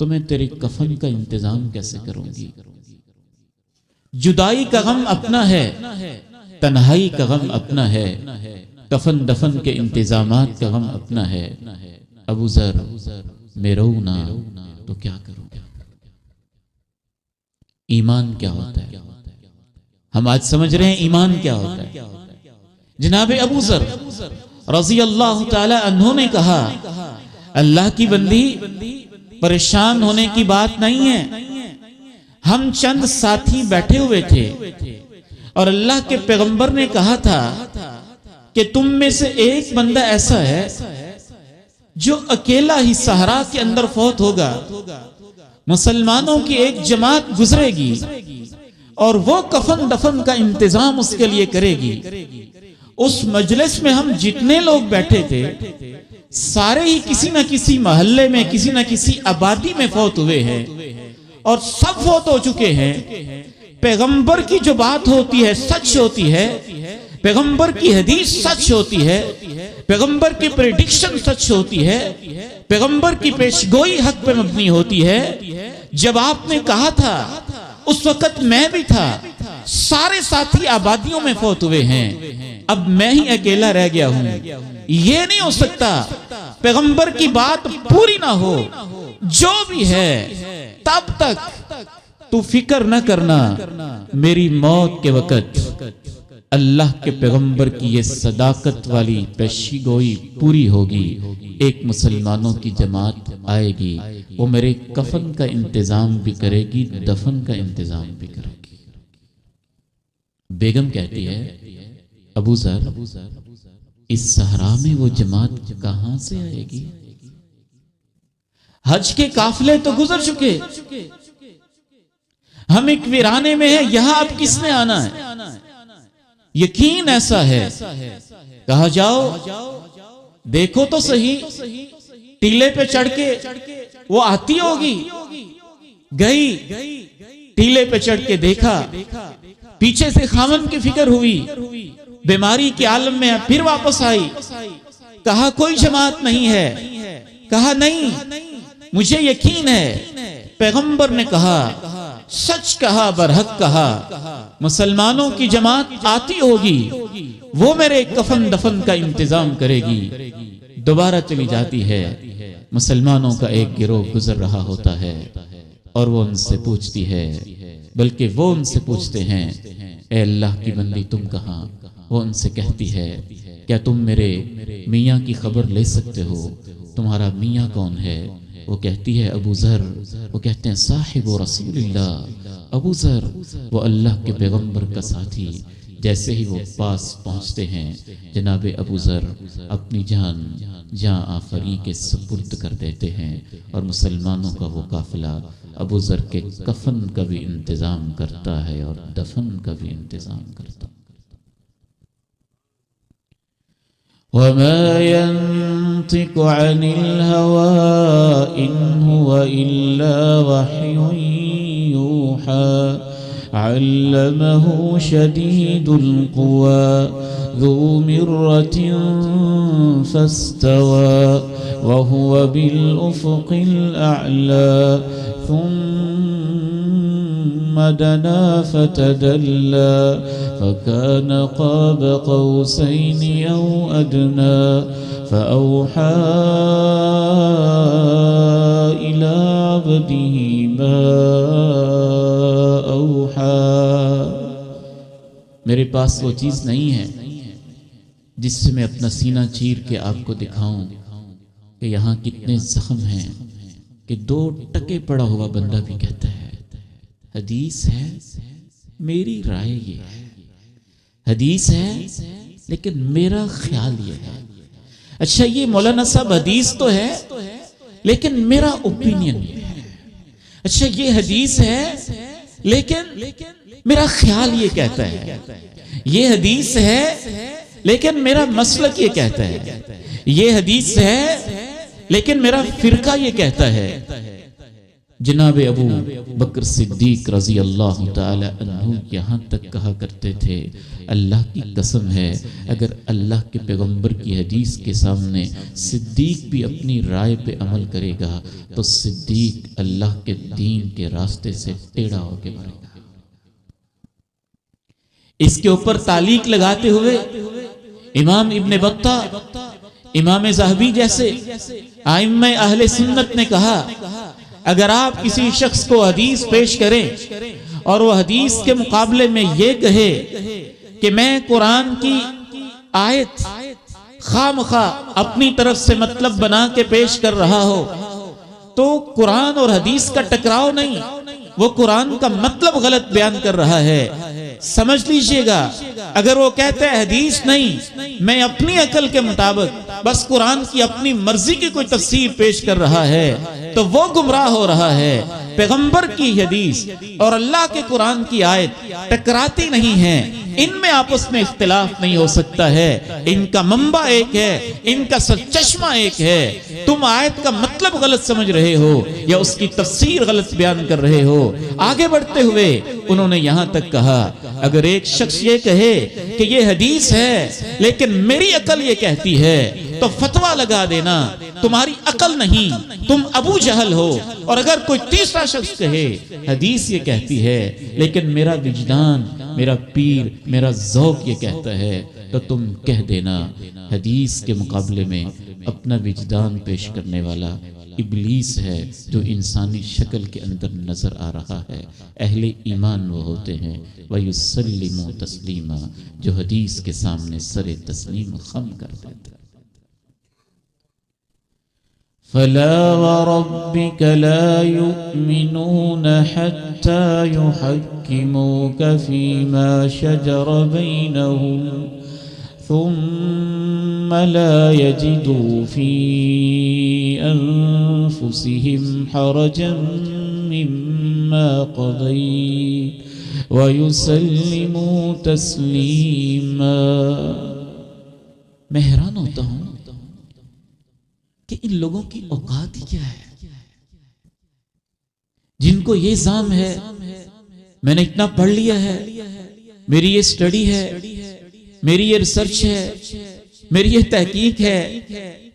Speaker 1: تو میں تیرے کفن کا انتظام کیسے کروں گی؟ جدائی کا غم اپنا ہے، تنہائی کا غم اپنا ہے، کفن دفن کے انتظامات کا غم اپنا ہے، ابو ذر میں روؤں نہ تو کیا کروں؟ ایمان کیا ہوتا ہے؟ ہم آج سمجھ رہے ہیں ایمان کیا ہوتا ہے۔ جناب ابو ذر رضی اللہ تعالی عنہ نے کہا اللہ کی بندی پریشان ہونے کی بات نہیں ہے، ہم چند ساتھی بیٹھے ہوئے تھے اور اللہ کے پیغمبر نے کہا تھا کہ تم میں سے ایک بندہ ایسا ہے جو اکیلا ہی صحرا کے اندر فوت ہوگا، مسلمانوں کی ایک جماعت گزرے گی اور وہ کفن دفن کا انتظام اس کے لیے کرے گی۔ اس مجلس میں ہم جتنے لوگ بیٹھے تھے سارے ہی کسی نہ کسی محلے میں، کسی نہ کسی آبادی میں فوت ہوئے ہیں اور سب فوت ہو چکے ہیں۔ پیغمبر کی جو بات ہوتی ہے سچ ہوتی ہے، پیغمبر کی حدیث سچ ہوتی ہے، پیغمبر کی پریڈکشن سچ ہوتی ہے، پیغمبر کی پیشگوئی حق پہ مبنی ہوتی ہے۔ جب آپ نے کہا تھا اس وقت میں بھی تھا، سارے ساتھی آبادیوں میں فوت ہوئے ہیں، اب میں ہی اکیلا رہ گیا ہوں، یہ نہیں ہو سکتا پیغمبر کی بات پوری نہ ہو، جو بھی ہے تب تک تو فکر نہ کرنا، میری موت کے وقت اللہ کے پیغمبر کی یہ صداقت والی پیشی گوئی پوری ہوگی، ایک مسلمانوں کی جماعت آئے گی، وہ میرے کفن کا انتظام بھی کرے گی، دفن کا انتظام بھی کرے گی۔ بیگم کہتی ہے ابو ذر اس صحرا میں وہ جماعت کہاں سے آئے گی؟ حج کے قافلے تو گزر چکے، ہم ایک ویرانے میں ہیں، یہاں اب کس نے آنا ہے؟ یقین ایسا ہے، کہا جاؤ دیکھو تو صحیح، ٹیلے پہ چڑھ کے وہ آتی ہوگی، گئی ٹیلے پہ چڑھ کے دیکھا، پیچھے سے خامن کی فکر ہوئی، بیماری کے عالم میں پھر واپس آئی، کہا کوئی جماعت نہیں ہے، کہا نہیں مجھے یقین ہے، پیغمبر نے کہا، سچ کہا، برحق کہا، مسلمانوں کی جماعت آتی ہوگی، وہ میرے کفن دفن کا انتظام کرے گی۔ دوبارہ چلی جاتی ہے، مسلمانوں کا ایک گروہ گزر رہا ہوتا ہے اور وہ ان سے پوچھتی ہے، بلکہ وہ ان سے پوچھتے ہیں اے اللہ کی بندی تم کہاں؟ وہ ان سے کہتی ہے کیا تم میرے میاں کی خبر لے سکتے ہو؟ تمہارا میاں کون ہے؟ وہ کہتی ہے ابو ذر۔ وہ کہتے ہیں صاحب رسول اللہ، ابو ذر وہ اللہ کے پیغمبر کا ساتھی۔ جیسے ہی وہ پاس پہنچتے ہیں جناب ابو ذر اپنی جان جاں آفری کے سپرد کر دیتے ہیں، اور مسلمانوں کا وہ قافلہ ابو ذر کے کفن کا بھی انتظام کرتا ہے اور دفن کا بھی انتظام کرتا ہے۔ وَمَا يَنطِقُ عَنِ الْهَوَىٰ إِنْ هُوَ إِلَّا وَحْيٌ يُوحَىٰ عَلَّمَهُ شَدِيدُ الْقُوَىٰ ذُو مِرَّةٍ فَاسْتَوَىٰ وَهُوَ بِالْأُفُقِ الْأَعْلَىٰ ثُمَّ دَنَا فَتَدَلَّىٰ فَكَانَ قَابَ قَوْسَيْنِ أَوْ أَدْنَىٰ فَأَوْحَىٰ إِلَىٰ عَبْدِهِ مَا أَوْحَىٰ۔ میرے پاس وہ چیز نہیں ہے جس سے میں اپنا سینہ چیر کے آپ کو دکھاؤں کہ یہاں کتنے زخم ہیں کہ 2 ٹکے پڑا ہوا بندہ بھی کہتا ہے حدیث ہے، میری رائے یہ ہے، حدیث ہے لیکن میرا خیال یہ ہے۔ اچھا یہ مولانا صاحب حدیث تو ہے لیکن میرا اوپینین یہ ہے۔ اچھا یہ حدیث ہے لیکن میرا خیال یہ کہتا ہے، یہ حدیث ہے لیکن میرا مسلک یہ کہتا ہے، یہ حدیث ہے لیکن میرا فرقہ یہ کہتا ہے۔ جناب ابو بکر صدیق رضی اللہ تعالی عنہ یہاں تک کہا کرتے تھے اللہ کی قسم ہے اگر اللہ کے پیغمبر کی حدیث کے سامنے صدیق بھی اپنی رائے پہ عمل کرے گا تو صدیق اللہ کے دین کے راستے سے ٹیڑھا ہو کے مرے گا۔ اس کے اوپر تعلیق لگاتے ہوئے امام ابن بطہ، امام ذہبی جیسے ائمہ اہل سنت نے کہا اگر آپ کسی شخص کو حدیث پیش کریں اور وہ حدیث کے مقابلے میں یہ کہے کہ میں قرآن کی آیت خواہ مخواہ اپنی طرف سے مطلب بنا کے پیش کر رہا ہو تو قرآن اور حدیث کا ٹکراؤ نہیں، وہ قرآن کا مطلب غلط بیان کر رہا ہے۔ سمجھ لیجئے گا اگر وہ کہتا ہے حدیث نہیں میں اپنی عقل کے مطابق بس قرآن کی اپنی مرضی کی کوئی تفسیر پیش کر رہا ہے تو وہ گمراہ ہو رہا ہے۔ پیغمبر کی حدیث اور اللہ کے قرآن کی آیت ٹکراتی نہیں ہیں، ان میں آپس میں اختلاف نہیں ہو سکتا ہے، ان کا منبع ایک ہے، ان کا سرچشمہ ایک ہے۔ تم آیت کا مطلب غلط سمجھ رہے ہو یا اس کی تفسیر غلط بیان کر رہے ہو۔ آگے بڑھتے ہوئے انہوں نے یہاں تک کہا اگر ایک شخص یہ کہے کہ یہ حدیث ہے لیکن میری عقل یہ کہتی ہے تو فتویٰ لگا دینا تمہاری عقل نہیں، تم ابو جہل ہو۔ اور اگر کوئی تیسرا شخص کہے حدیث یہ کہتی ہے لیکن میرا وجدان، میرا پیر، میرا ذوق یہ کہتا ہے تو تم کہہ دینا حدیث کے مقابلے میں اپنا وجدان پیش کرنے والا ابلیس ہے جو انسانی شکل کے اندر نظر آ رہا ہے۔ اہل ایمان وہ ہوتے ہیں وَيُسَلِّمُ تَسْلِيمًا جو حدیث کے سامنے سر تسلیم خم کر دیتے ہیں۔ فَلَا وَرَبِّكَ لَا يُؤْمِنُونَ حَتَّى يُحَكِّمُوكَ فِي مَا شَجَرَ بَيْنَهُمْ ثُمَّ لَا يَجِدُوا فِي أَنفُسِهِمْ حَرَجًا مِّمَّا قَضَيْتَ وَيُسَلِّمُوا تَسْلِيمًا۔ میں حیران ہوتا ہوں کہ ان لوگوں کی اوقات ہی کیا ہے جن کو یہ زعم ہے میں نے اتنا پڑھ لیا ہے، میری یہ سٹڈی ہے، میری یہ ریسرچ ہے، میری یہ تحقیق ہے۔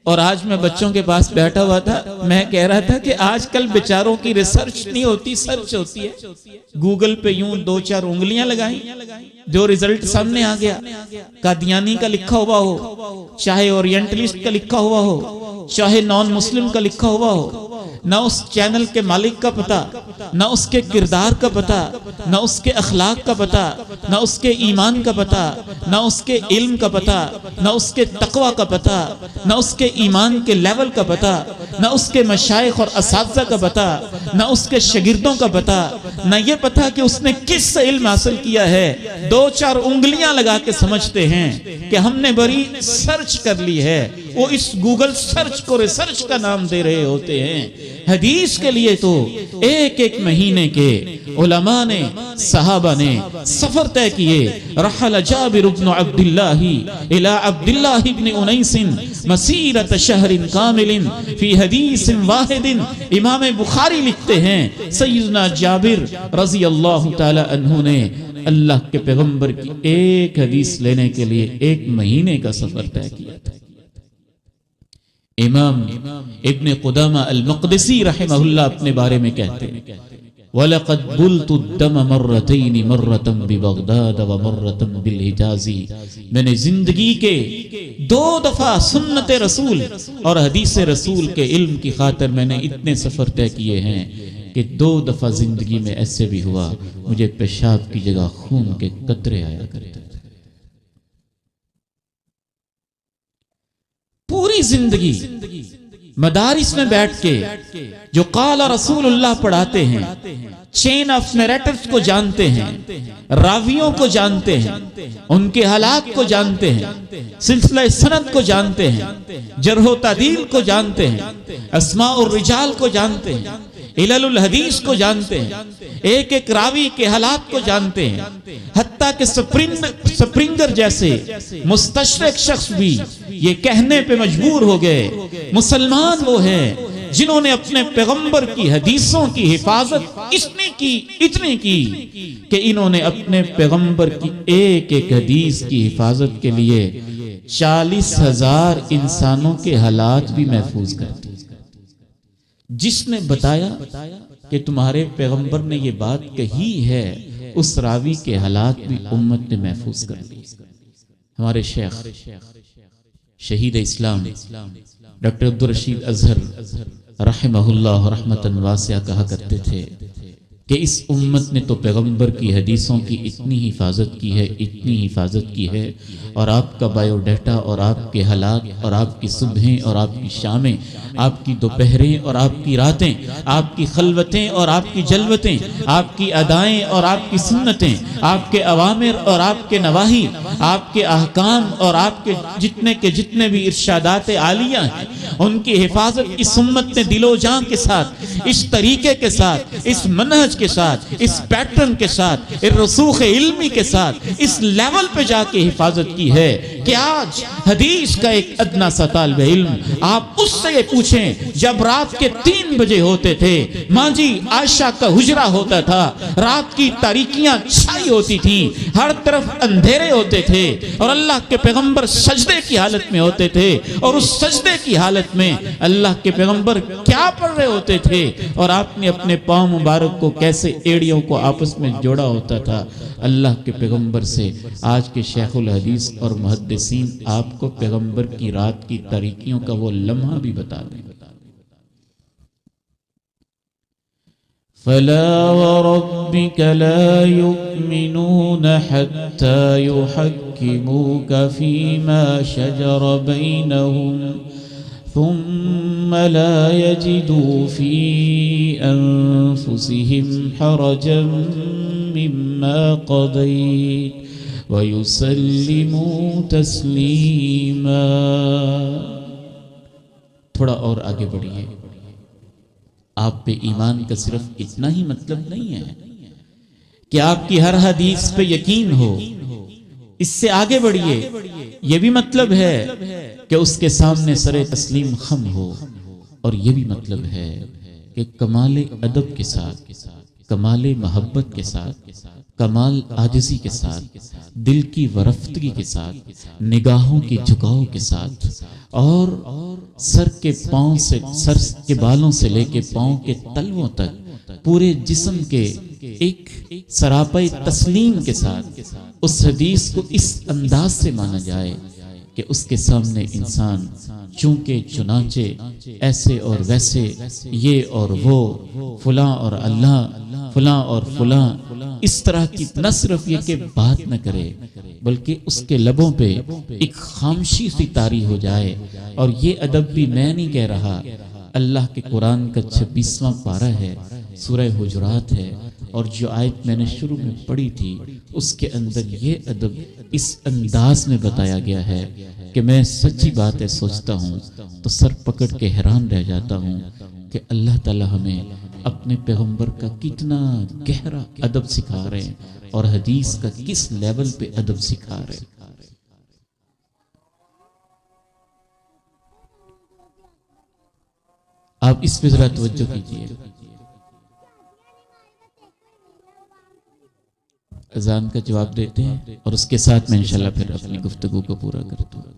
Speaker 1: اور آج میں بچوں کے پاس بیٹھا ہوا تھا، میں کہہ رہا تھا کہ آج کل بیچاروں کی ریسرچ نہیں ہوتی، سرچ ہوتی ہے۔ گوگل پہ یوں 2-4 انگلیاں لگائیں جو ریزلٹ سامنے آ گیا، قادیانی کا لکھا ہوا ہو، چاہے اورینٹلسٹ کا لکھا ہوا ہو، چاہے نان مسلم کا لکھا ہوا ہو، نہ اس چینل کے مالک کا پتہ، نہ اس کے کردار کا پتہ، نہ اس کے اخلاق کا پتہ، نہ اس کے ایمان کا پتہ، نہ اس کے علم کا پتہ، نہ اس کے تقوی کا پتہ، نہ اس کے ایمان کے لیول کا پتہ، نہ اس کے مشائخ اور اساتذہ کا پتہ، نہ اس کے شاگردوں کا پتہ، نہ یہ پتہ کہ اس نے کس سے علم حاصل کیا ہے۔ دو چار انگلیاں لگا کے سمجھتے ہیں کہ ہم نے بڑی سرچ کر لی ہے، وہ اس گوگل سرچ کو ریسرچ کا نام دے رہے ہوتے ہیں۔ حدیث کے لیے تو ایک ایک مہینے کے علماء نے، صحابہ نے سفر طے کیے۔ رحل جابر بن عبداللہ الى عبداللہ بن انیس مسیرۃ شہر کامل فی حدیث واحد۔ امام بخاری لکھتے ہیں سیدنا جابر رضی اللہ تعالی عنہ نے اللہ کے پیغمبر کی ایک حدیث لینے کے لیے ایک مہینے کا سفر طے کیا تھا۔ امام ابن قدامہ المقدسی رحمہ اللہ اپنے بارے میں کہتے ہیں وَلَقَدْ بُلْتُ الدَّمَ مَرَّتَيْنِ مَرَّةً بِبَغْدَادَ وَمَرَّةً بِالْحِجَازِ۔ میں نے زندگی کے 2 دفعہ سنت رسول اور حدیث رسول کے علم کی خاطر میں نے اتنے سفر طے کیے ہیں کہ 2 دفعہ زندگی میں ایسے بھی ہوا مجھے پیشاب کی جگہ خون کے قطرے آیا کرتے تھے۔ پوری زندگی مدارس میں بیٹھ کے جو قال رسول اللہ پڑھاتے ہیں، چین آف نیریٹرز کو جانتے ہیں، راویوں کو جانتے ہیں، ان کے حالات کو جانتے ہیں، سلسلہ سند کو جانتے ہیں، جرح و تعدیل کو جانتے ہیں، اسماء الرجال کو جانتے ہیں، علل الحدیث کو جانتے ہیں، ایک ایک راوی کے حالات کو جانتے ہیں، حتیٰ کہ سپرنگر جیسے مستشرق شخص بھی یہ کہنے پہ مجبور ہو گئے مسلمان وہ ہیں جنہوں نے اپنے پیغمبر کی حدیثوں کی حفاظت اتنی کی کہ انہوں نے اپنے پیغمبر کی ایک ایک حدیث کی حفاظت کے لیے 40,000 انسانوں کے حالات بھی محفوظ کر دی۔ جس نے بتایا کہ تمہارے پیغمبر نے یہ بات کہی ہے اس راوی کے حالات بھی امت نے محفوظ کر دی۔ ہمارے شیخ شہید اسلام ڈاکٹر عبدالرشید اظہر رحمہ اللہ رحمتاً واسعہ کہا کرتے تھے کہ اس امت نے تو پیغمبر کی حدیثوں کی اتنی حفاظت کی ہے اور آپ کا بایو ڈیٹا اور آپ کے حالات اور آپ کی صبحیں اور آپ کی شامیں، آپ کی دوپہریں اور آپ کی راتیں، آپ کی خلوتیں اور آپ کی جلوتیں، آپ کی ادائیں اور آپ کی سنتیں، آپ کے اوامر اور آپ کے نواہی، آپ کے احکام اور آپ کے جتنے بھی ارشادات عالیہ ہیں، ان کی حفاظت اس امت نے دل و جان کے ساتھ، اس طریقے کے ساتھ، اس منہج کے ساتھ، اس پیٹرن کے ساتھ، اس رسوخ علمی کے ساتھ اس لیول پہ جا کے حفاظت کی ہے کہ آج حدیث کا ایک ادنا سا طالب علم آپ اس سے یہ پوچھیں جب رات کے 3 بجے ہوتے تھے، ماں جی عائشہ کا حجرہ ہوتا تھا، رات کی تاریکیاں چھائی ہوتی تھیں، ہر طرف اندھیرے ہوتے تھے اور اللہ کے پیغمبر سجدے کی حالت میں ہوتے تھے اور اس سجدے کی حالت میں اللہ کے پیغمبر کیا پڑھ رہے ہوتے تھے اور آپ نے اپنے پاؤں مبارک کو کیسے ایڑیوں کو آپس میں جوڑا ہوتا تھا۔ اللہ کے پیغمبر سے آج کے شیخ الحدیث اور محدثین آپ کو پیغمبر کی رات کی تاریکیوں کا وہ لمحہ بھی بتا دیں۔ فلا وربك لا يؤمنون حتى يحكموك فيما شجر بينهم ثم لا يجدوا في أنفسهم حرجا مما قضيت ويسلموا تسليما۔ تھوڑا اور آگے بڑھیے، آپ پہ ایمان کا صرف اتنا ہی مطلب نہیں ہے کہ آپ کی ہر حدیث پہ یقین ہو، اس سے آگے بڑھیے، یہ بھی مطلب ہے کہ اس کے سامنے سر تسلیم خم ہو، اور یہ بھی مطلب ہے کہ کمال ادب کے ساتھ، کمال محبت کے ساتھ، کمال عاجزی کے ساتھ، دل کی ورفتگی کے ساتھ، نگاہوں کے جھکاؤ کے ساتھ، اور سر کے بالوں سے لے کے پاؤں کے تلووں تک پورے جسم کے ایک سراپے تسلیم کے ساتھ اس حدیث کو اس انداز سے مانا جائے کہ اس کے سامنے انسان چونکہ چنانچہ ایسے اور ویسے، یہ اور وہ، فلاں اور اللہ، فلاں اور فلاں، اس طرح کی نہ صرف یہ کہ بات نہ کرے بلکہ اس کے لبوں پہ ایک خاموشی سی طاری ہو جائے۔ اور یہ ادب بھی میں نہیں کہہ رہا، اللہ کے قرآن کا 26واں پارہ ہے، سورہ حجرات ہے، اور جو آیت میں نے شروع میں پڑھی تھی اس کے اندر یہ ادب اس انداز میں بتایا گیا ہے کہ میں سچی باتیں سوچتا ہوں تو سر پکڑ کے حیران رہ جاتا ہوں کہ اللہ تعالی ہمیں اپنے پیغمبر کا کتنا گہرا ادب سکھا رہے ہیں اور حدیث کا کس لیول پہ ادب سکھا رہے ہیں۔ آپ اس پہ ذرا توجہ کیجیے۔ اذان کا جواب دیتے ہیں اور اس کے ساتھ میں انشاءاللہ پھر اپنی گفتگو کو پورا کرتا ہوں۔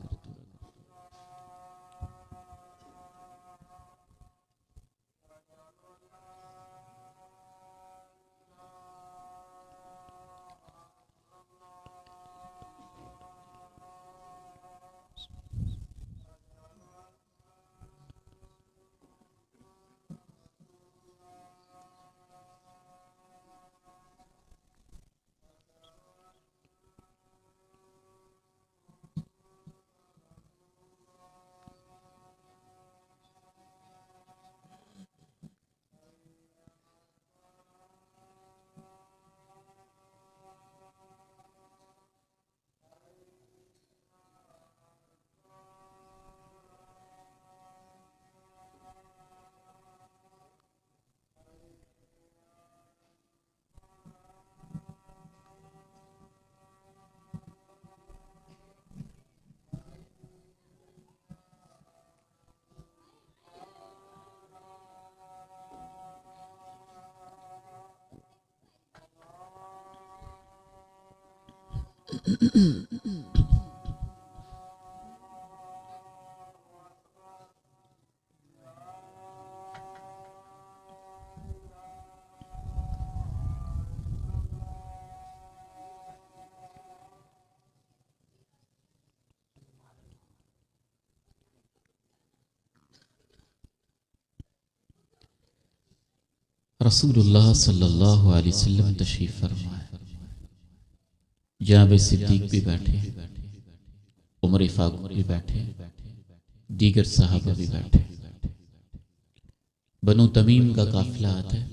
Speaker 1: رسول اللہ صلی اللہ علیہ وسلم تشریف فرمائے، جناب صدیق بھی بیٹھے، عمر فاروق بھی بیٹھے، دیگر صحابہ بھی بیٹھے۔ بنو تمیم کا قافلہ آتا ہے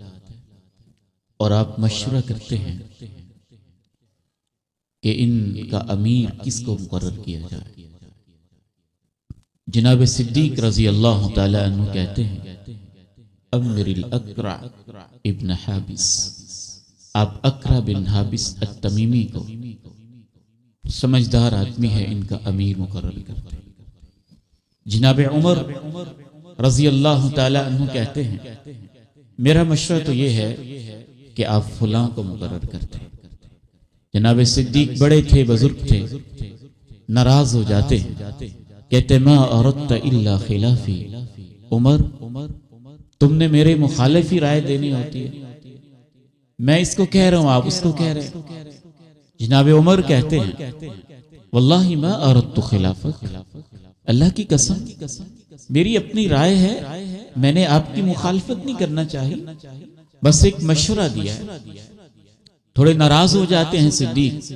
Speaker 1: اور آپ مشورہ کرتے ہیں کہ ان کا امیر کس کو مقرر کیا جائے۔ جناب صدیق رضی اللہ تعالی عنہ کہتے ہیں امر الاقرع ابن حابس، آپ اقرع بن حابس التمیمی کو، سمجھدار آدمی ہے، ان کا امیر مقرر کرتے ہیں۔ جناب عمر رضی اللہ تعالی عنہ کہتے ہیں میرا مشورہ تو یہ ہے کہ آپ فلاں کو مقرر کرتے ہیں۔ جناب صدیق بڑے تھے، بزرگ تھے، ناراض ہو جاتے ہیں، کہتے ما اردت الا خلافی، عمر تم نے میرے مخالف ہی رائے دینی ہوتی ہے، میں اس کو کہہ رہا ہوں آپ اس کو کہہ رہے ہیں۔ جناب عمر کہتے ہیں واللہ ما اردت خلافک، اللہ کی قسم میری اپنی رائے ہے، میں نے آپ کی مخالفت نہیں کرنا چاہی، بس ایک مشورہ دیا ہے۔ تھوڑے ناراض ہو جاتے ہیں صدیق،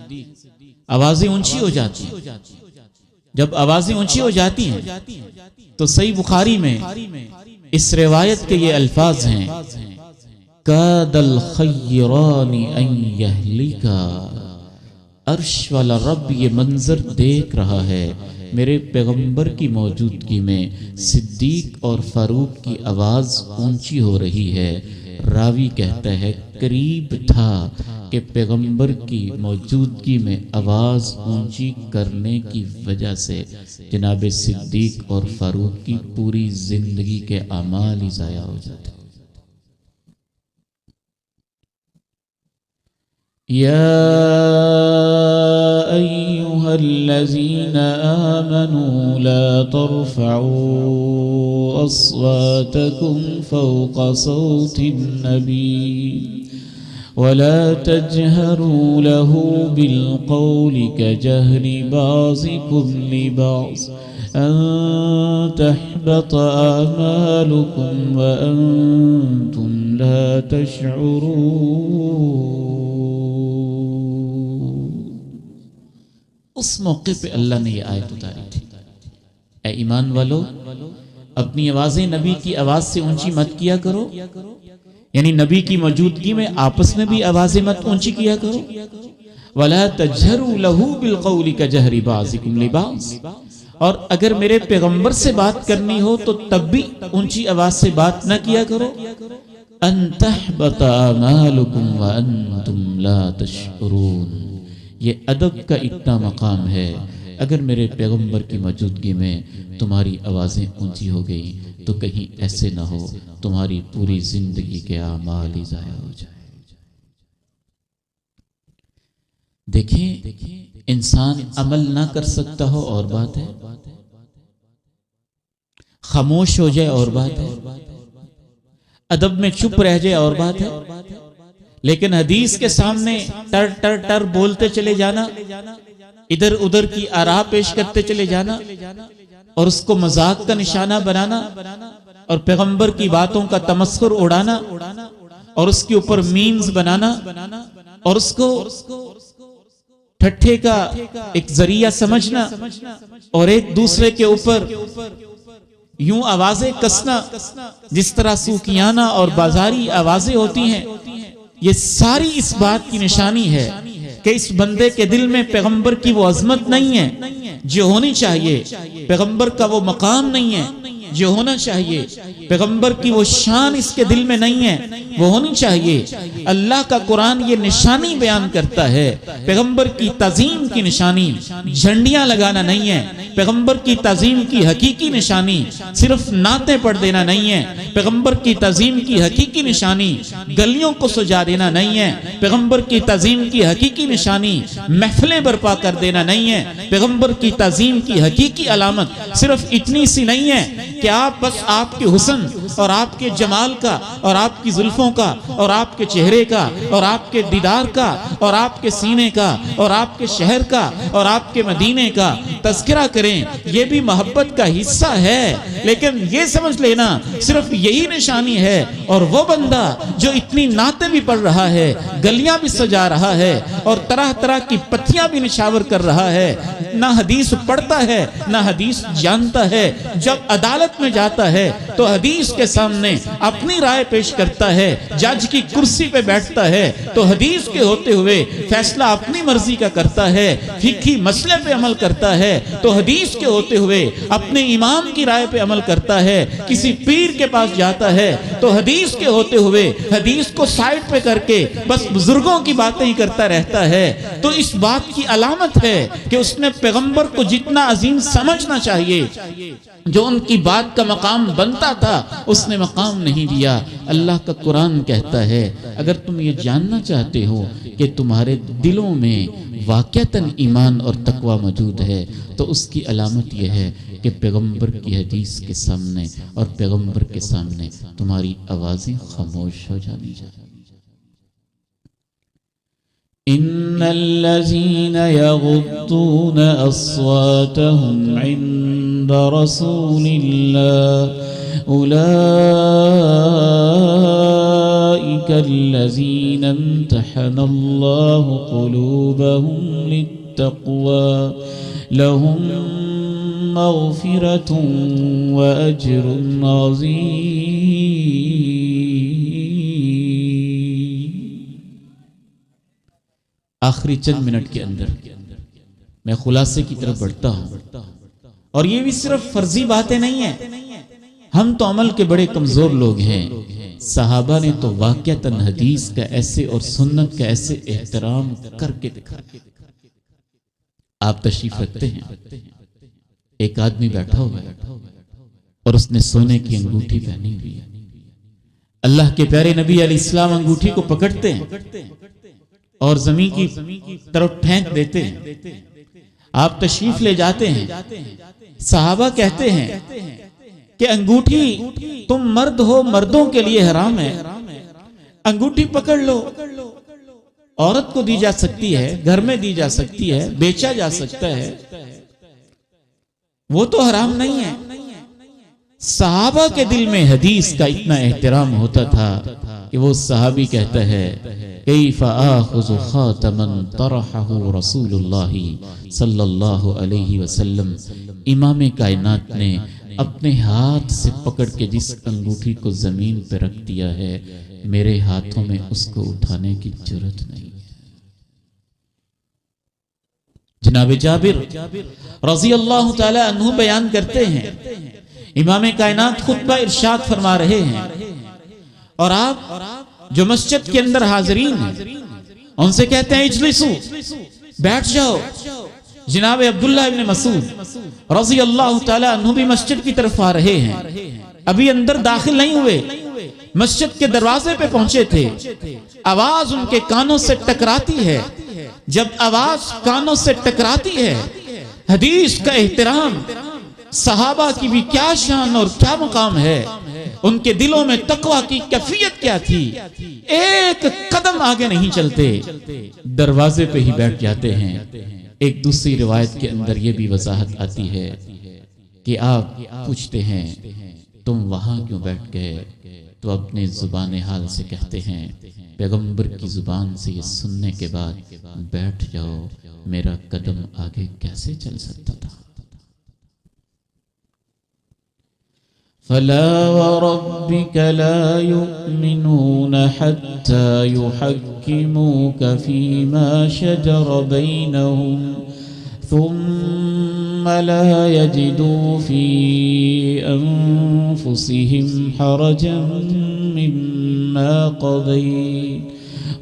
Speaker 1: آوازیں اونچی ہو جاتی ہیں۔ جب آوازیں اونچی ہو جاتی ہیں تو صحیح بخاری میں اس روایت کے یہ الفاظ ہیں کاد الخیران ان یہلکا، عرش والا رب یہ منظر دیکھ رہا ہے، میرے پیغمبر کی موجودگی میں صدیق اور فاروق کی آواز اونچی ہو رہی ہے۔ راوی کہتا ہے قریب تھا کہ پیغمبر کی موجودگی میں آواز اونچی کرنے کی وجہ سے جناب صدیق اور فاروق کی پوری زندگی کے اعمال ہی ضائع ہو جاتے۔ یا ایھا الذین آمنوا لا ترفعوا اصواتکم فوق صوت النبی ولا تجهروا له بالقول كجهر بعضكم لبعض أن تحبط أعمالكم وأنتم لا تشعرون۔ اس موقع پہ اللہ نے یہ آیت اتاری تھی، اے ایمان والو اپنی آوازیں نبی کی آواز سے اونچی مت کیا کرو، یعنی نبی کی موجودگی میں آپس میں بھی آوازیں مت اونچی کیا کرو۔ وَلَا تَجْهَرُوا لَهُ بِالْقَوْلِ كَجَهْرِ بَعْضِكُمْ لِبَعْضٍ، اور اگر میرے پیغمبر سے بات کرنی ہو تو تب بھی اونچی آواز سے بات نہ کیا کرو۔ أَن تَحْبَطَ أَعْمَالُكُمْ وَأَنْتُمْ لَا تَشْعُرُونَ، یہ ادب کا اتنا مقام ہے، اگر میرے پیغمبر کی موجودگی میں تمہاری آوازیں اونچی ہو گئی تو کہیں ایسے نہ ہو تمہاری پوری زندگی کے اعمال ہی ضائع ہو جائے۔ دیکھیں انسان عمل نہ کر سکتا ہو اور بات ہے، خاموش ہو جائے اور بات ہے، ادب میں چپ رہ جائے اور بات ہے، لیکن حدیث کے سامنے ٹر ٹر ٹر بولتے چلے جانا، ادھر ادھر کی آراء پیش کرتے چلے جانا اور اس کو مذاق کا نشانہ بنانا اور پیغمبر کی باتوں کا تمسخر اڑانا اور اس کے اوپر میمز بنانا اور اس کو ٹھٹھے کا ایک ذریعہ سمجھنا اور ایک دوسرے کے اوپر یوں آوازیں کسنا جس طرح سوکیانہ اور بازاری آوازیں ہوتی ہیں، یہ ساری اس بات کی نشانی ہے کہ اس بندے کے دل میں پیغمبر کی وہ عظمت نہیں ہے جو ہونی چاہیے، پیغمبر کا وہ مقام نہیں ہے جو ہونا چاہیے، پیغمبر کی وہ شان اس کے دل میں نہیں ہے وہ ہونی چاہیے۔ اللہ کا قرآن یہ نشانی بیان کرتا ہے، پیغمبر کی تعظیم کی نشانی جھنڈیاں لگانا نہیں ہے، پیغمبر کی تعظیم کی حقیقی نشانی صرف نعتیں پڑھ دینا نہیں ہے، پیغمبر کی تعظیم کی حقیقی نشانی گلیوں کو سجا دینا نہیں ہے، پیغمبر کی تعظیم کی حقیقی نشانی محفلیں برپا کر دینا نہیں ہے، پیغمبر کی تعظیم کی حقیقی علامت صرف اتنی سی نہیں ہے کہ آپ بس آپ کے حسن اور آپ کے جمال کا اور آپ کی زلفوں کا اور آپ کے چہرے کا اور آپ کے دیدار کا اور آپ کے سینے کا اور آپ کے شہر کا اور آپ کے مدینے کا تذکرہ کریں، یہ بھی محبت کا حصہ ہے، لیکن یہ سمجھ لینا صرف یہی نشانی ہے اور وہ بندہ جو اتنی نعتیں بھی پڑھ رہا ہے، گلیاں بھی سجا رہا ہے اور طرح طرح کی پتیاں بھی نشاور کر رہا ہے، نہ حدیث پڑھتا ہے نہ حدیث جانتا ہے، جب عدالت میں جاتا ہے تو حدیث کے سامنے اپنی رائے پیش کرتا ہے، جج کی کرسی پہ بیٹھتا ہے تو حدیث کے ہوتے ہوئے فیصلہ اپنی مرضی کا کرتا ہے، فقہی مسئلے پہ عمل کرتا ہے تو حدیث کے ہوتے ہوئے اپنے امام کی رائے پہ عمل کرتا ہے، کسی پیر کے پاس جاتا ہے تو حدیث کے ہوتے ہوئے حدیث کو سائڈ پہ کر کے بس بزرگوں کی باتیں ہی کرتا رہتا ہے، تو اس بات کی علامت ہے کہ اس نے پیغمبر کو جتنا عظیم سمجھنا چاہیے، جو ان کی بات کا مقام بنتا تھا اس نے مقام نہیں دیا۔ اللہ کا قرآن کہتا ہے اگر تم یہ جاننا چاہتے ہو کہ تمہارے دلوں میں واقعتاً ایمان اور تقوی موجود ہے تو اس کی علامت یہ ہے کہ پیغمبر کی حدیث کے سامنے اور پیغمبر کے سامنے تمہاری آوازیں خاموش ہو جانی چاہیے۔ إن الذين يغضون أصواتهم عند رسول الله أولئك الذين امتحن الله قلوبهم للتقوى لهم مغفرة وأجر عظيم۔ آخری چند منٹ کے اندر میں خلاصے کی طرف بڑھتا ہوں، اور یہ بھی صرف فرضی باتیں نہیں ہیں، ہم تو عمل کے بڑے کمزور لوگ ہیں۔ صحابہ نے تو واقعتاً حدیث کا ایسے اور سنت کا ایسے احترام کر کے دکھا۔ آپ تشریف رکھتے ہیں، ایک آدمی بیٹھا ہوا ہے اور اس نے سونے کی انگوٹھی پہنی ہوئی ہے، اللہ کے پیارے نبی علیہ السلام انگوٹھی کو پکڑتے ہیں اور زمین کی طرف پھینک دیتے ہیں، آپ تشریف لے جاتے ہیں، صحابہ کہتے ہیں کہ انگوٹھی تم مرد ہو، مردوں کے لیے حرام ہے، انگوٹھی پکڑ لو، عورت کو دی جا سکتی ہے، گھر میں دی جا سکتی ہے، بیچا جا سکتا ہے، وہ تو حرام نہیں ہے۔ صحابہ کے دل میں حدیث کا اتنا احترام ہوتا تھا کہ وہ صحابی کہتا ہے کیف آخذ خاتما طرحہ رسول اللہ صلی اللہ علیہ وسلم، امام کائنات نے اپنے ہاتھ سے پکڑ کے جس انگوٹھی کو زمین پہ رکھ دیا ہے، میرے ہاتھوں میں اس کو اٹھانے کی جرات نہیں ہے۔ جناب جابر رضی اللہ تعالی عنہ بیان کرتے ہیں، امام کائنات خطبہ ارشاد فرما رہے ہیں اور آپ جو مسجد کے اندر حاضرین ہیں ان سے کہتے ہیں اجلسو، بیٹھ جاؤ۔ جناب عبداللہ ابن مسعود رضی اللہ تعالی عنہ بھی مسجد کی طرف آ رہے ہیں، ابھی اندر داخل نہیں ہوئے، مسجد کے دروازے پہ پہنچے تھے، آواز ان کے کانوں سے ٹکراتی ہے۔ جب آواز کانوں سے ٹکراتی ہے، حدیث کا احترام، صحابہ کی بھی کیا شان اور کیا مقام ہے، ان کے دلوں میں تقویٰ کی کیفیت کیا تھی، ایک قدم آگے نہیں چلتے، دروازے پہ ہی بیٹھ جاتے ہیں۔ ایک دوسری روایت کے اندر یہ بھی وضاحت آتی ہے کہ آپ پوچھتے ہیں تم وہاں کیوں بیٹھ گئے، تو اپنے زبان حال سے کہتے ہیں پیغمبر کی زبان سے یہ سننے کے بعد بیٹھ جاؤ، میرا قدم آگے کیسے چل سکتا تھا۔ فلا وربك لا يؤمنون حتى يحكموك فيما شجر بينهم ثم لا يجدوا في أنفسهم حرجا مما قضيت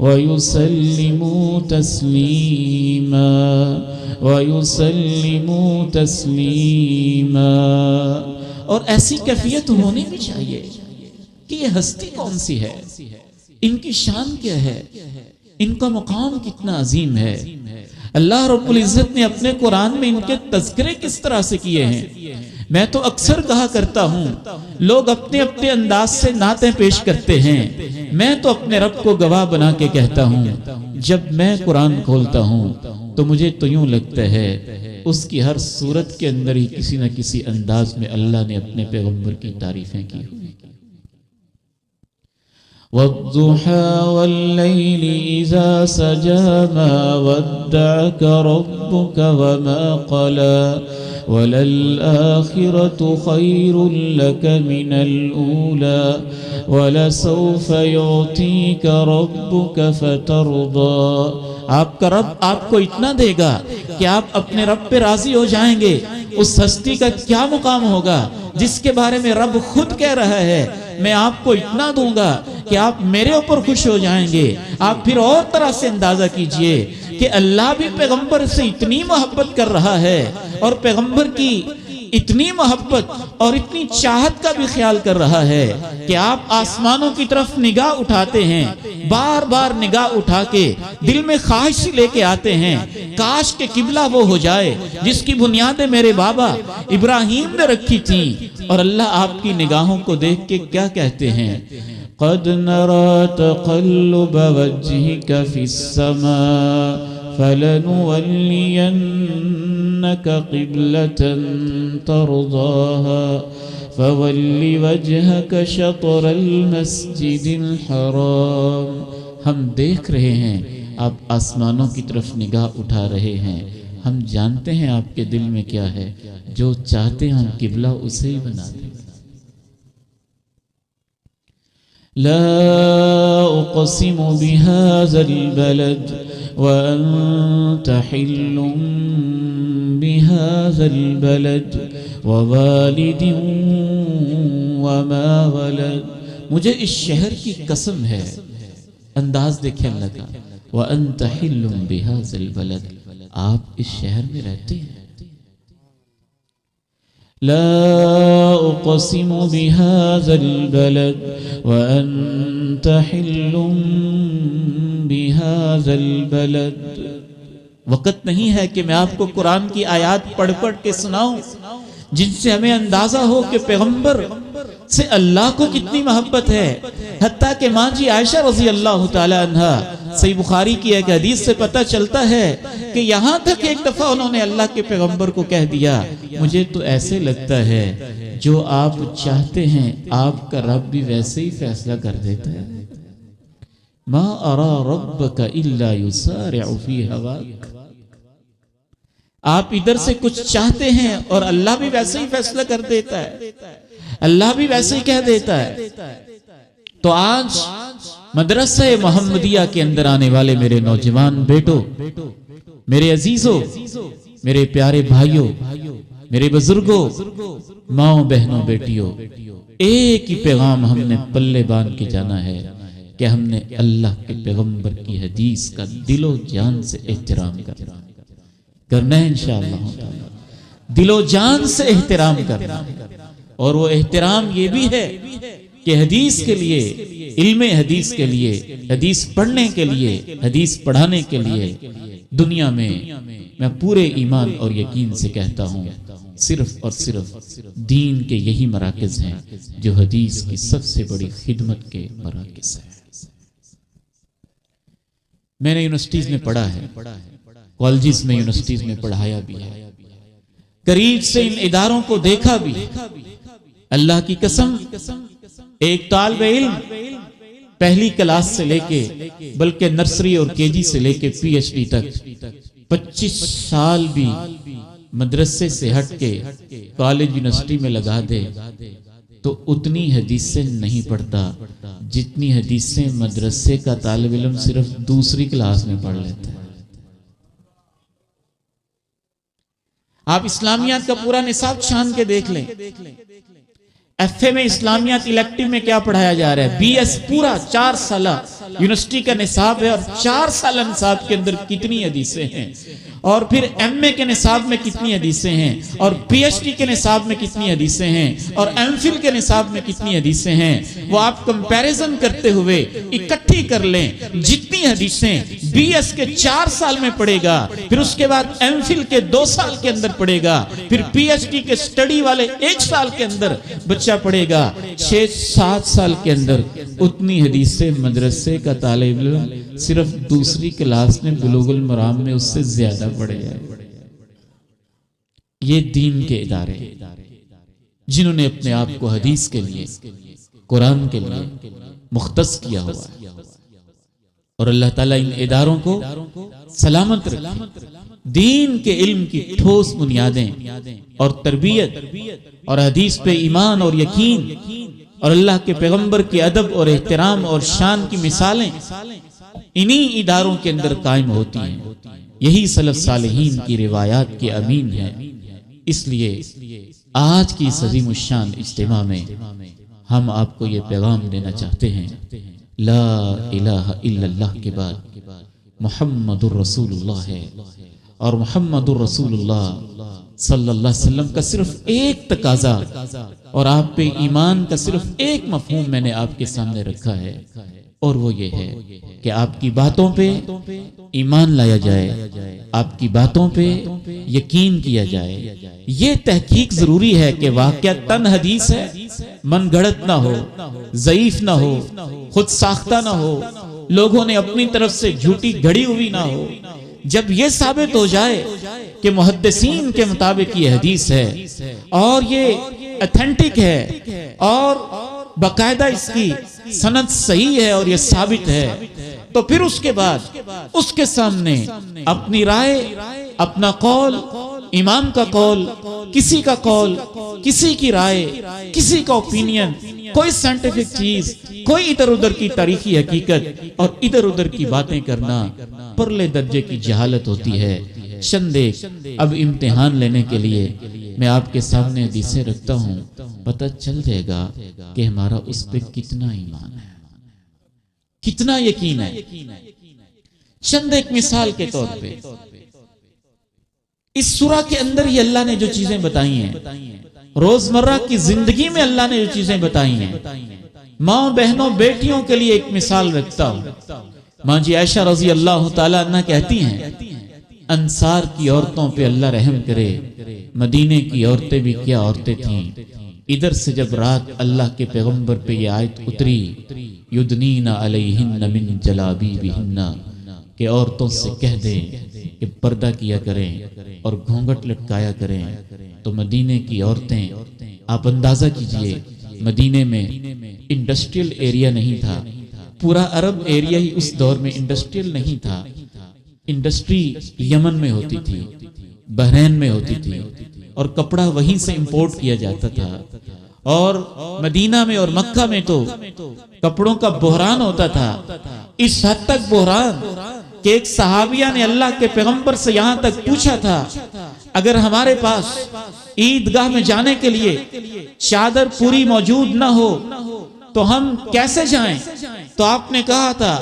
Speaker 1: ويسلموا تسليما۔ اور ایسی کیفیت ہونی بھی چاہیے کہ یہ ہستی کون سی ہے، ان کی شان کیا ہے، ان کا مقام کتنا عظیم ہے۔ اللہ رب العزت نے اپنے قرآن میں ان کے تذکرے کس طرح سے کیے ہیں۔ میں تو اکثر کہا کرتا ہوں، لوگ اپنے اپنے انداز سے نعتیں پیش کرتے ہیں، میں تو اپنے رب کو گواہ بنا کے کہتا ہوں، جب میں قرآن کھولتا ہوں تو مجھے تو یوں لگتا ہے اس کی ہر صورت کے اندر ہی کسی نہ کسی انداز میں اللہ نے اپنے پیغمبر کی تعریفیں کی ہوئی۔ وَالضُّحَى وَاللَّيْلِ إِذَا سَجَىٰ مَا وَدَّعَكَ رَبُّكَ وَمَا قَلَىٰ وَلَلْآخِرَةُ خَيْرٌ لَكَ مِنَ الْأُولَىٰ وَلَسَوْفَ يُعْطِيكَ رَبُّكَ فَتَرْضَىٰ۔ آپ کا رب آپ کو اتنا دے گا کہ آپ اپنے رب پہ راضی ہو جائیں گے۔ اس ہستی کا کیا مقام ہوگا جس کے بارے میں رب خود کہہ رہا ہے میں آپ کو اتنا دوں گا کہ آپ میرے اوپر خوش ہو جائیں گے۔ آپ پھر اور طرح سے اندازہ کیجئے کہ اللہ بھی پیغمبر سے اتنی محبت کر رہا ہے اور پیغمبر کی اتنی محبت اور اتنی چاہت کا بھی خیال کر رہا ہے کہ آپ آسمانوں کی طرف نگاہ اٹھاتے ہیں، بار بار نگاہ اٹھا کے دل میں خواہش لے کے آتے ہیں کاش کہ قبلہ وہ ہو جائے جس کی بنیادیں میرے بابا ابراہیم نے رکھی تھیں۔ اور اللہ آپ کی نگاہوں کو دیکھ کے کیا کہتے ہیں؟ قد نرى تقلب وجهك في السماء فلنولينك قبلة ترضاها فول وجهك شطر المسجد الحرام۔ ہم دیکھ رہے ہیں آپ آسمانوں کی طرف نگاہ اٹھا رہے ہیں، ہم جانتے ہیں آپ کے دل میں کیا ہے، جو چاہتے ہیں ہم قبلہ اسے ہی بنا دیں۔ لا اقسم بهذا البلد وانت حل بهذا البلد ووالد وما ولد۔ مجھے اس شہر کی قسم ہے، انداز دیکھیں اللہ کا، وانت حل بهذا البلد، آپ اس شہر میں رہتے ہیں۔ لا اقسم بهذا البلد وانت حل بهذا البلد۔ وقت نہیں ہے کہ میں آپ کو قرآن کی آیات پڑھ پڑھ کے سناؤں جن سے ہمیں اندازہ ہو کہ پیغمبر سے اللہ کو کتنی محبت ہے، حتیٰ کہ ماں جی عائشہ رضی اللہ تعالی عنہا صحیح بخاری کی ایک حدیث سے پتہ چلتا ہے کہ یہاں تک ایک دفعہ انہوں نے اللہ کے پیغمبر کو کہہ دیا مجھے تو ایسے لگتا ہے جو آپ چاہتے ہیں آپ کا رب بھی ویسے ہی فیصلہ کر دیتا ہے. ما ارا ربک الا یسارع فی ہواک. آپ ادھر سے کچھ چاہتے ہیں اور اللہ بھی ویسے ہی فیصلہ کر دیتا ہے, اللہ بھی ویسے ہی کہہ دیتا ہے. تو آج مدرسہ محمدیہ کے اندر آنے والے میرے نوجوان بیٹوں, میرے عزیزوں, میرے پیارے بھائیوں, میرے بزرگوں, ماؤں بہنوں, بیٹیوں, ایک ہی پیغام ہم نے پلے باندھ کے جانا ہے کہ ہم نے اللہ کے پیغمبر کی حدیث کا دل و جان سے احترام کرنا ہے انشاءاللہ, دل و جان سے احترام کرنا. اور وہ احترام یہ بھی ہے کہ حدیث کے لیے, علم حدیث کے لیے, حدیث پڑھنے کے لیے, حدیث پڑھانے کے لیے دنیا میں میں پورے ایمان اور یقین سے کہتا ہوں صرف اور صرف دین کے یہی مراکز ہیں جو حدیث کی سب سے بڑی خدمت کے مراکز ہیں. میں نے یونیورسٹیز میں پڑھا ہے, کالجز میں, یونیورسٹیز میں پڑھایا بھی ہے, قریب سے ان اداروں کو دیکھا بھی. اللہ کی قسم ایک طالب علم پہلی کلاس سے لے کے بلکہ نرسری اور کے جی سے لے کے پی ایچ ڈی تک 25 سال بھی مدرسے سے ہٹ کے کالج یونیورسٹی میں لگا دے تو اتنی حدیثیں نہیں پڑھتا جتنی حدیثیں مدرسے کا طالب علم صرف دوسری کلاس میں پڑھ لیتا ہے. آپ اسلامیات کا پورا نصاب چھان کے دیکھ لیں. ایف اے میں اسلامیات الیکٹیو میں کیا پڑھایا جا رہا ہے, بی ایس پورا 4 سالہ یونیورسٹی کا نصاب ہے, اور 4 سالہ نصاب کے اندر کتنی حدیثیں ہیں, اور پھر ایم اے کے نصاب میں کتنی حدیثیں ہیں, اور پی ایچ ڈی کے نصاب میں کتنی حدیثیں ہیں, اور ایم فل کے نصاب میں کتنی حدیثیں ہیں. وہ آپ کمپیریزن کرتے ہوئے اکٹھی کر لیں. جتنی حدیثیں بی ایس کے 4 سال میں پڑھے گا, پھر اس کے بعد ایم فل کے 2 سال کے اندر پڑھے گا, پھر پی ایچ ڈی کے سٹڈی والے 1 سال کے اندر بچہ پڑھے گا, 6-7 سال کے اندر اتنی حدیثیں مدرسے کا طالب علم صرف دوسری کلاس میں بلوغ المرام میں اس سے زیادہ پڑھے گا. یہ دین کے ادارے جنہوں نے اپنے آپ کو حدیث کے لیے, قرآن کے لیے مختص کیا ہوا ہے, اور اللہ تعالیٰ ان اداروں کو سلامت رکھے. دین کے علم کی ٹھوس بنیادیں اور تربیت اور حدیث پہ ایمان اور یقین اور اللہ کے پیغمبر کے ادب اور احترام اور شان کی مثالیں انہی اداروں کے اندر قائم ہوتی ہیں. یہی سلف صالحین کی روایات کے امین ہیں. اس لیے آج کی اس عظیم الشان اجتماع میں ہم آپ کو یہ پیغام دینا چاہتے ہیں, لا الہ الا اللہ کے بعد محمد الرسول اللہ ہے, اور محمد الرسول اللہ صلی اللہ علیہ وسلم کا صرف ایک تقاضا اور آپ پہ ایمان کا صرف ایک مفہوم میں نے آپ کے سامنے رکھا ہے, اور وہ یہ ہے کہ آپ کی باتوں پہ ایمان لایا جائے, آپ کی باتوں پہ یقین کیا جائے. یہ تحقیق ضروری ہے کہ واقعتاً حدیث ہے, من گھڑت نہ ہو, ضعیف نہ ہو, خود ساختہ نہ ہو, لوگوں نے اپنی طرف سے جھوٹی گھڑی ہوئی نہ ہو. جب یہ ثابت ہو جائے کہ محدثین کے مطابق یہ حدیث ہے اور یہ اتھینٹک ہے اور باقاعدہ اس کی سند صحیح ہے اور یہ ثابت ہے, تو پھر اس کے بعد اس کے سامنے اپنی رائے, اپنا قول, امام کا قول, کسی کا قول, کسی کی رائے, کسی کا اوپینین, کوئی سائنٹیفک چیز, کوئی ادھر ادھر کی تاریخی حقیقت اور ادھر ادھر کی باتیں کرنا پرلے درجے کی جہالت ہوتی ہے. چند ایک اب امتحان لینے کے لیے میں آپ کے سامنے حدیثیں رکھتا ہوں, پتہ چل جائے گا کہ ہمارا اس پہ کتنا ایمان ہے, کتنا یقین ہے. چند ایک مثال کے طور پہ اس سورہ کے اندر ہی اللہ نے جو چیزیں بتائی ہیں, روزمرہ کی زندگی میں اللہ نے جو چیزیں بتائی ہیں, ماں بہنوں بیٹیوں کے لیے ایک مثال رکھتا ہوں. ماں جی عائشہ رضی اللہ تعالیٰ عنہ کہتی ہیں, انصار کی عورتوں پہ اللہ رحم کرے, مدینے کی عورتیں بھی کیا عورتیں تھیں, ادھر سے جب رات اللہ کے پیغمبر پہ یہ آیت اتری یدنین علیہن من جلابیبہن کہ عورتوں سے کہہ دیں کہ پردہ کیا کریں اور گھونگھٹ لٹکایا کریں، تو مدینے کی عورتیں، آپ اندازہ کیجئے مدینے میں انڈسٹریل ایریا نہیں تھا، پورا عرب ایریا ہی اس دور میں انڈسٹریل نہیں تھا، انڈسٹری یمن میں ہوتی تھی، بحرین میں ہوتی تھی، اور کپڑا وہیں سے امپورٹ کیا جاتا تھا، اور مدینہ میں اور مکہ میں تو کپڑوں کا بحران ہوتا تھا، اس حد تک بحران کہ ایک صحابیہ نے اللہ کے پیغمبر سے یہاں تک پوچھا تھا اگر ہمارے پاس عیدگاہ میں جانے کے لیے چادر پوری موجود نہ ہو تو ہم کیسے جائیں؟ تو آپ نے کہا تھا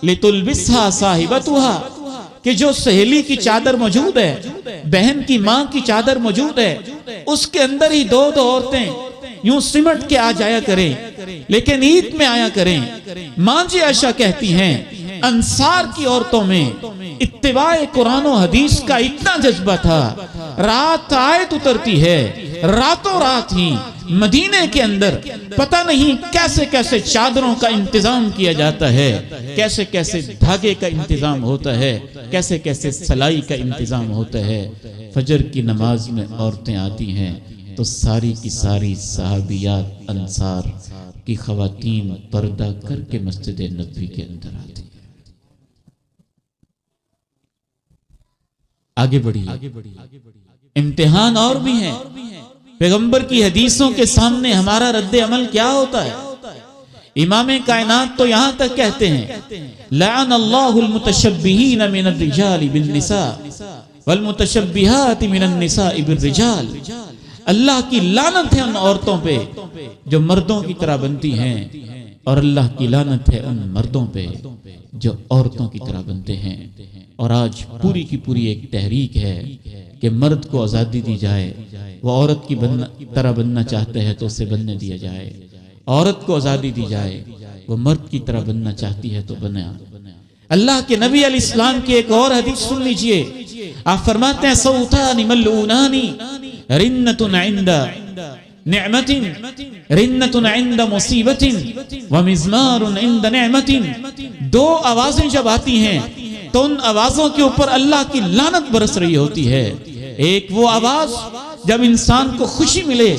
Speaker 1: لِتُلْبِسْهَا صَاحِبَتُهَا کہ جو سہیلی کی چادر موجود ہے، بہن کی ماں کی چادر موجود ہے، اس کے اندر ہی دو عورتیں یوں سمٹ کے آ جایا کریں، لیکن عید میں آیا کریں۔ ماں جی عائشہ کہتی ہیں انصار کی عورتوں میں اتباع قرآن و حدیث کا اتنا جذبہ تھا، رات آیت اترتی ہے، راتوں رات ہی مدینے کے اندر پتہ نہیں کیسے کیسے چادروں کا انتظام کیا جاتا ہے، کیسے کیسے دھاگے کا انتظام ہوتا ہے، کیسے کیسے سلائی کا انتظام ہوتا ہے۔ فجر کی نماز میں عورتیں آتی ہیں تو ساری کی ساری صحابیات انصار کی خواتین پردہ کر کے مسجد نبوی کے اندر آتی ہیں۔ آگے بڑھی، امتحان اور بھی ہیں۔ پیغمبر کی حدیثوں کے سامنے ہمارا رد عمل کیا ہوتا ہے؟ امام کائنات تو یہاں تک کہتے ہیں لعن اللہ المتشبہین من الرجال بالنساء والمتشبہات من النساء بالرجال، اللہ کی لعنت ہے ان عورتوں پہ جو مردوں کی طرح بنتی ہیں، اور اللہ کی لعنت ہے ان مردوں پہ جو عورتوں کی طرح بنتے ہیں۔ اور آج پوری کی پوری ایک تحریک ہے کہ مرد کو آزادی دی جائے، وہ عورت کی طرح بننا چاہتے ہے تو اسے بننے دیا جائے، عورت کو آزادی دی جائے، وہ مرد کی طرح بننا چاہتی ہے تو بنے۔ اللہ کے نبی علیہ السلام کی ایک اور حدیث سن لیجئے، آپ فرماتے ہیں صوتان ملعونان رنۃ عند نعمت رنۃ عند مصیبت ومزمار عند نعمت، دو آوازیں جب آتی ہیں تو ان آوازوں کے اوپر اللہ کی لعنت برس رہی ہوتی ہے۔ ایک وہ آواز جب انسان کو خوشی ملے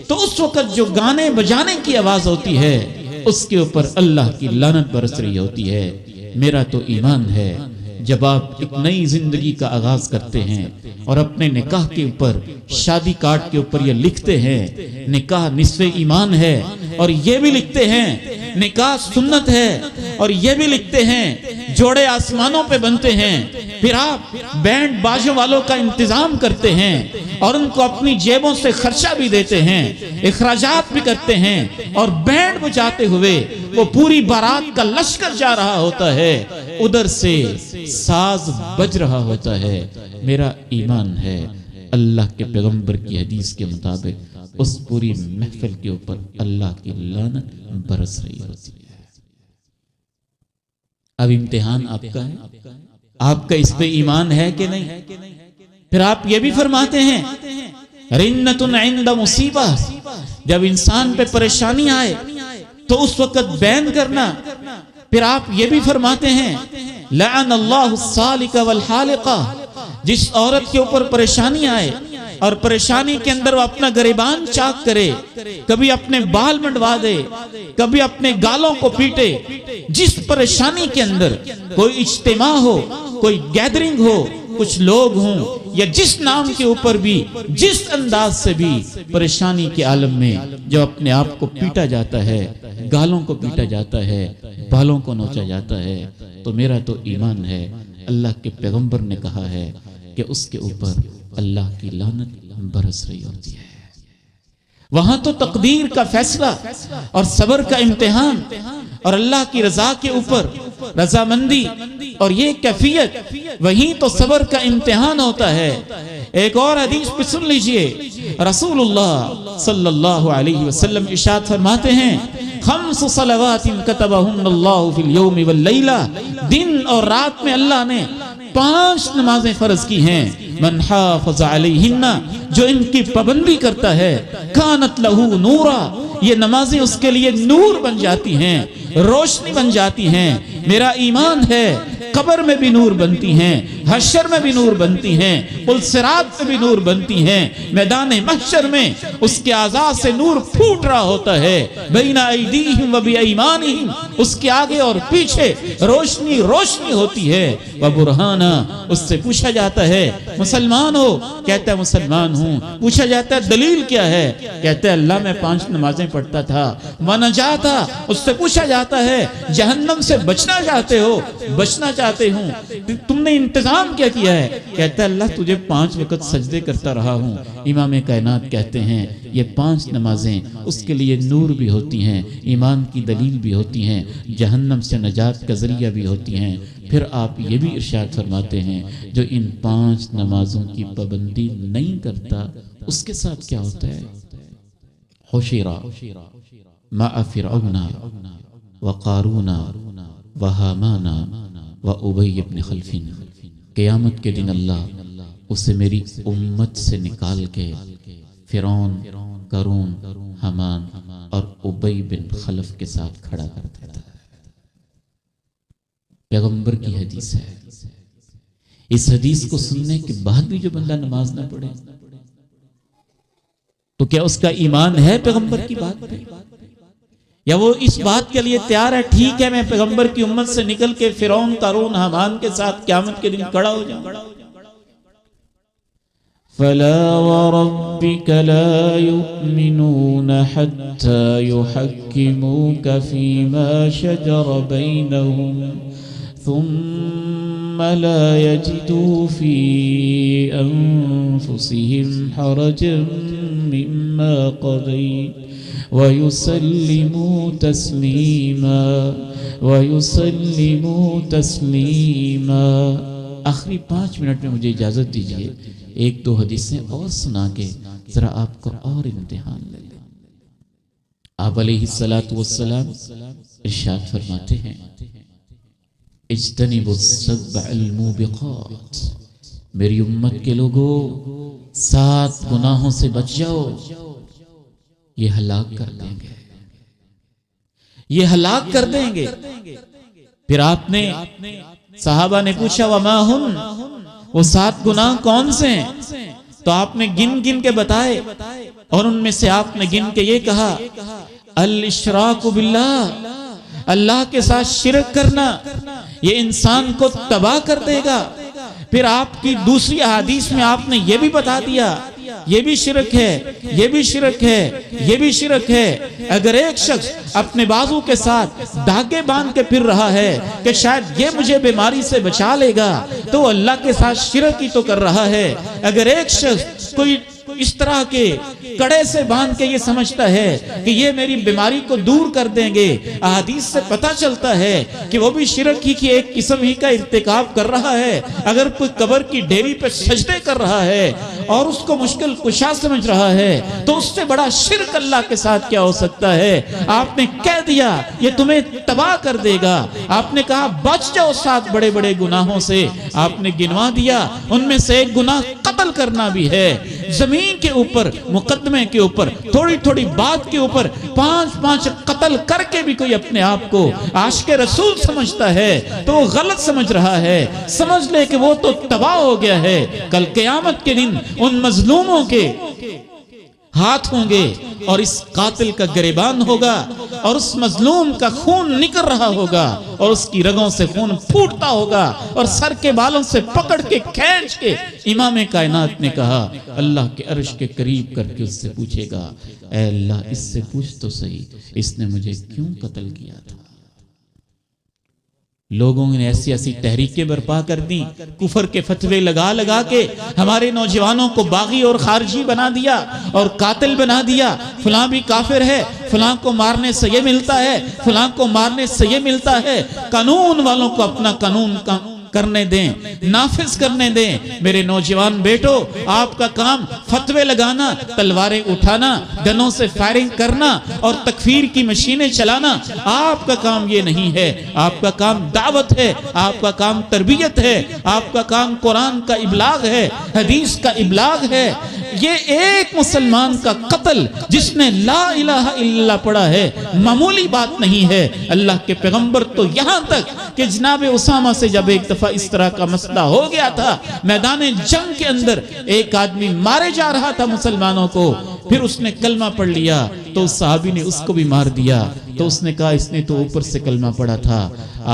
Speaker 1: تو اس وقت جو گانے بجانے کی آواز ہوتی ہے اس کے اوپر اللہ کی لعنت برس رہی ہوتی ہے۔ میرا تو ایمان ہے جب آپ ایک نئی زندگی کا آغاز کرتے ہیں اور اپنے نکاح کے اوپر، شادی کارڈ کے اوپر یہ لکھتے ہیں نکاح نصف ایمان ہے، اور یہ بھی لکھتے ہیں نکاح سنت ہے، اور یہ بھی لکھتے ہیں جوڑے آسمانوں پہ بنتے ہیں، پھر آپ بینڈ باجوں والوں کا انتظام کرتے ہیں اور ان کو اپنی جیبوں سے خرچہ بھی دیتے ہیں، اخراجات بھی کرتے ہیں، اور بینڈ بجاتے ہوئے وہ پوری بارات کا لشکر جا رہا ہوتا ہے، ادھر سے ساز بج رہا ہوتا ہے۔ میرا ایمان ہے اللہ کے پیغمبر کی حدیث کے مطابق اس پوری محفل کے اوپر اللہ کی لعنت برس رہی ہوتی ہے۔ اب امتحان آپ کا ہے، آپ کا اس پہ ایمان ہے کہ نہیں؟ پھر آپ یہ بھی فرماتے ہیں رنۃ عند مصیبہ، جب انسان پہ پریشانی آئے تو اس وقت بین کرنا۔ پھر آپ یہ بھی فرماتے ہیں لعن اللہ السالک والحالقہ، جس عورت کے اوپر پریشانی آئے اور پریشانی کے اندر وہ اپنا گریبان چاک کرے، کبھی اپنے بال منڈوا دے، کبھی اپنے گالوں کو پیٹے، جس پریشانی کے اندر کوئی اجتماع ہو، کوئی گیدرنگ ہو، کچھ لوگ ہوں، یا جس نام کے اوپر بھی، جس انداز سے بھی پریشانی کے عالم میں جو اپنے آپ کو پیٹا جاتا ہے، گالوں کو پیٹا جاتا ہے، بالوں کو نوچا جاتا ہے، تو میرا تو ایمان ہے اللہ کے پیغمبر نے کہا ہے کہ اس کے اوپر اللہ کی لعنت برس رہی ہوتی ہے۔ وہاں تو تقدیر کا فیصلہ اور صبر کا امتحان اور اللہ کی رضا کے اوپر رضامندی اور یہ کیفیت، وہیں تو صبر کا امتحان ہوتا ہے۔ ایک اور حدیث پہ سن لیجئے، رسول اللہ صلی اللہ علیہ وسلم ارشاد فرماتے ہیں خمس صلوات کتبہن اللہ فی اليوم واللیلہ، دن اور رات میں اللہ نے 5 نمازیں فرض کی ہیں، من حافظ علیہن، جو ان کی پابندی کرتا ہے، کانت لہو نورا، یہ نمازیں اس کے لیے نور بن جاتی ہیں، روشنی بن جاتی ہیں۔ میرا ایمان ہے قبر میں بھی نور بنتی ہیں، حشر میں بھی نور بنتی ہیں، پل صراط میں بھی نور بنتی ہیں، میدان محشر میں اس کے اعضاء سے نور پھوٹ رہا ہوتا ہے، بین ایدیہم و بایمانہم، اس کے آگے اور پیچھے روشنی روشنی ہوتی ہے، وبرہانا، اس سے پوچھا جاتا ہے مسلمان ہو؟ کہتا ہے مسلمان ہوں۔ پوچھا جاتا ہے دلیل کیا ہے؟ کہتا ہے اللہ میں 5 نمازیں پڑھتا تھا۔ ونجاتا، اس سے پوچھا جاتا ہے جہنم سے بچنا چاہتے ہو؟ بچنا چاہتے ہوں۔ تم نے انتظام کیا کیا ہے؟ کہتا ہے اللہ تجھے 5 وقت سجدے کرتا رہا ہوں۔ امام کائنات کہتے ہیں یہ 5 نمازیں اس کے لیے نور بھی ہوتی ہیں، ایمان کی دلیل بھی ہوتی ہیں، جہنم سے نجات کا ذریعہ بھی ہوتی ہیں۔ پھر آپ یہ بھی ارشاد فرماتے ہیں جو ان 5 نمازوں کی پابندی نہیں کرتا اس کے ساتھ کیا ہوتا ہے؟ حشرا مع فرعون وقارون وہامان وابی بن خلف، قیامت کے دن اللہ اسے میری امت سے نکال کے فرعون، قارون، حامان اور ابی بن خلف کے ساتھ کھڑا کر دیتا ہے۔ پیغمبر کی حدیث ہے۔ اس حدیث کو سننے کے بعد بھی جو بندہ نماز نہ پڑھے تو کیا اس کا ایمان ہے پیغمبر کی بات پہ؟ یا وہ اس بات کے لیے تیار ہے ٹھیک ہے میں پیغمبر کی امت سے نکل کے فرعون، قارون، حامان کے ساتھ قیامت کے دن کھڑا ہو جاؤں؟ فَلَا وَرَبِّكَ لَا يُؤْمِنُونَ حَتَّى يُحَكِّمُوكَ فِي مَا شَجَرَ بَيْنَهُمْ ثُمَّ لَا يَجِدُوا فِي أَنفُسِهِمْ حَرَجًا مِّمَّا قَضَيْتَ وَيُسَلِّمُوا تَسْلِيمًا وَيُسَلِّمُوا تَسْلِيمًا۔ آخری 5 منٹ میں مجھے اجازت دیجیے 1-2 حدیثیں اور سنا کے ذرا آپ کو اور امتحان لے لیں۔ آپ علیہ السلام ارشاد فرماتے ہیں اجتنبوا السبع الموبقات، میری امت کے لوگوں 7 گناہوں سے بچ جاؤ، یہ ہلاک کر دیں گے، یہ ہلاک کر دیں گے۔ پھر آپ نے صحابہ نے پوچھا وما ہن، وہ 7 گناہ کون سے ہیں؟ تو آپ نے گن گن کے بتائے، اور ان میں سے آپ نے گن کے یہ کہا الاشراک باللہ، اللہ کے ساتھ شرک کرنا، یہ انسان کو تباہ کر دے گا۔ پھر آپ کی دوسری احادیث میں آپ نے یہ بھی بتا دیا یہ بھی شرک ہے، یہ بھی شرک ہے، یہ بھی شرک ہے۔ اگر ایک شخص اپنے بازو کے ساتھ دھاگے باندھ کے پھر رہا ہے کہ شاید یہ مجھے بیماری سے بچا لے گا تو اللہ کے ساتھ شرک ہی تو کر رہا ہے۔ اگر ایک شخص کوئی اس طرح کے کڑے سے باندھ کے یہ سمجھتا ہے کہ یہ میری بیماری کو دور کر دیں گے، احادیث سے پتہ چلتا ہے کہ وہ بھی شرک ہی کی ایک قسم ہی کا ارتکاب کر رہا ہے۔ اگر کوئی قبر کی ڈیری پہ سجدے کر رہا ہے اور اس کو مشکل کشا سمجھ رہا ہے تو اس سے بڑا شرک اللہ کے ساتھ کیا ہو سکتا ہے؟ آپ نے کہہ دیا یہ تمہیں تباہ کر دے گا۔ آپ نے کہا بچ جاؤ 7 بڑے بڑے گناہوں سے، آپ نے گنوا دیا، ان میں سے ایک گناہ قتل کرنا بھی ہے۔ زمین کے اوپر، مقدمے کے اوپر، تھوڑی تھوڑی بات کے اوپر 5 قتل کر کے بھی کوئی اپنے آپ کو عاشق رسول سمجھتا ہے تو وہ غلط سمجھ رہا ہے۔ سمجھ لے کہ وہ تو تباہ ہو گیا ہے۔ کل قیامت کے دن ان مظلوموں کے ہاتھ ہوں گے اور اس قاتل کا گریبان ہوگا اور اس مظلوم کا خون نکل رہا ہوگا اور اس کی رگوں سے خون پھوٹتا ہوگا اور سر کے بالوں سے پکڑ کے کھینچ کے امام کائنات نے کہا اللہ کے عرش کے قریب کر کے اس سے پوچھے گا اے اللہ اس سے پوچھ تو صحیح اس نے مجھے کیوں قتل کیا تھا۔ لوگوں نے ایسی ایسی تحریکیں برپا کر دی، کفر کے فتوے لگا لگا کے ہمارے نوجوانوں کو باغی اور خارجی بنا دیا اور قاتل بنا دیا۔ فلاں بھی کافر ہے، فلاں کو مارنے سے یہ ملتا ہے، فلاں کو مارنے سے یہ ملتا ہے۔ قانون والوں کو اپنا کرنے دیں، نافذ کرنے دیں۔ میرے نوجوان بیٹو، آپ کا کام فتوے لگانا، تلواریں اٹھانا، گنوں سے فائرنگ کرنا اور تکفیر کی مشینیں چلانا آپ کا کام یہ نہیں ہے۔ آپ کا کام دعوت ہے، آپ کا کام تربیت ہے، آپ کا کام قرآن کا ابلاغ ہے، حدیث کا ابلاغ ہے۔ یہ ایک مسلمان کا قتل جس نے لا الہ الا اللہ پڑھا ہے معمولی بات نہیں ہے۔ اللہ کے پیغمبر تو یہاں تک کہ جناب اسامہ سے جب ایک دفعہ اس طرح کا مسئلہ ہو گیا تھا، میدان جنگ کے اندر ایک آدمی مارے جا رہا تھا مسلمانوں کو، پھر اس نے کلمہ پڑھ لیا تو اس صحابی نے اس کو بھی مار دیا، تو اس نے کہا اس نے تو اوپر سے کلمہ پڑھا تھا۔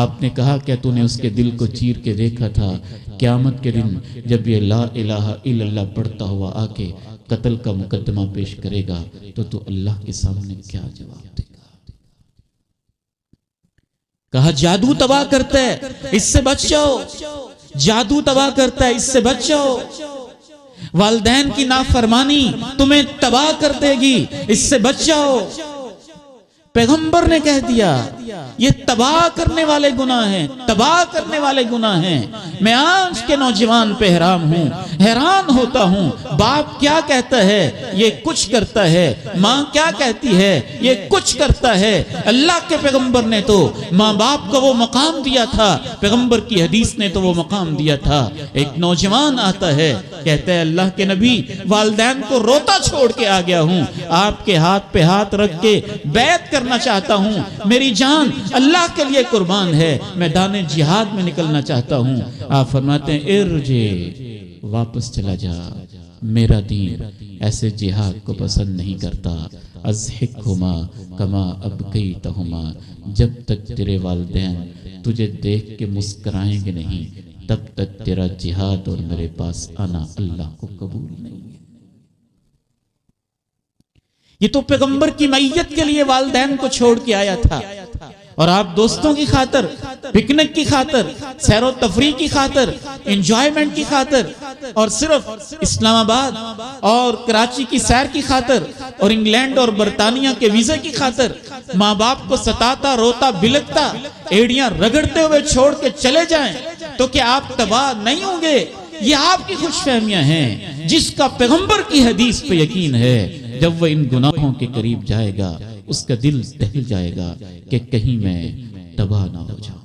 Speaker 1: آپ نے کہا کیا تو نے اس کے دل کو چیر کے دیکھا تھا؟ قیامت کے دن جب یہ لا الہ الا اللہ پڑھتا ہوا آ کے قتل کا مقدمہ پیش کرے گا تو اللہ کے سامنے کیا جواب دے گا؟ کہا جادو تباہ کرتا ہے، اس سے بچ جاؤ، جادو تباہ کرتا ہے، اس سے بچ جاؤ، والدین کی نافرمانی تمہیں تباہ کر دے گی، اس سے بچ جاؤ۔ پیغمبر نے کہہ دیا یہ تباہ کرنے والے گناہ ہیں، تباہ کرنے والے گناہ ہیں۔ میں آج کے نوجوان پہ حیران ہوتا ہوں، باپ کیا کہتا ہے یہ کچھ کرتا ہے، ماں کیا کہتی ہے یہ کچھ کرتا ہے۔ اللہ کے پیغمبر نے تو ماں باپ کو وہ مقام دیا تھا، پیغمبر کی حدیث نے تو وہ مقام دیا تھا۔ ایک نوجوان آتا ہے کہتا ہے اللہ کے نبی والدین کو روتا چھوڑ کے آ گیا ہوں، آپ کے ہاتھ پہ ہاتھ رکھ کے بیعت کرنا چاہتا ہوں، میری جان اللہ کے لیے قربان ہے، میدان جہاد میں نکلنا چاہتا ہوں۔ آپ فرماتے ہیں ارجع، واپس چلا جا، میرا دین ایسے جہاد کو پسند نہیں کرتا۔ اضحکہما کما ابکیتہما، جب تک تیرے والدین تجھے دیکھ کے مسکرائیں گے نہیں تب تک تیرا جہاد اور میرے پاس آنا اللہ کو قبول نہیں ہے۔ یہ تو پیغمبر کی معیت کے لیے والدین کو چھوڑ کے آیا تھا، اور آپ دوستوں کی خاطر، پکنک کی خاطر، سیر و تفریح کی خاطر، انجوائمنٹ کی خاطر، اور صرف اسلام آباد اور کراچی کی سیر کی خاطر اور انگلینڈ اور برطانیہ کے ویزے کی خاطر ماں باپ کو ستاتا، روتا، بلکتا، ایڑیاں رگڑتے ہوئے چھوڑ کے چلے جائیں تو کیا آپ تباہ نہیں ہوں گے؟ یہ آپ کی خوش فہمیاں ہیں۔ جس کا پیغمبر کی حدیث پہ یقین ہے جب وہ ان گناہوں کے قریب جائے گا اس کا دل دہل جائے گا کہ کہیں میں تباہ نہ ہو جاؤں۔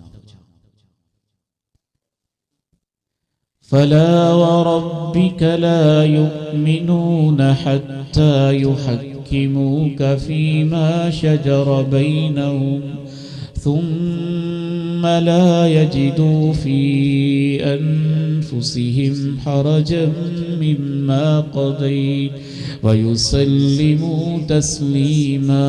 Speaker 1: فَلَا وَرَبِّكَ لَا يُؤْمِنُونَ حَتَّى يُحَكِّمُوكَ فِي مَا شَجَرَ بَيْنَهُمْ ثُمَّ لَا يَجِدُوا فِي أَنفُسِهِمْ حَرَجًا مِّمَّا قَضَيْتَ وَيُسَلِّمُوا تَسْلِيمًا۔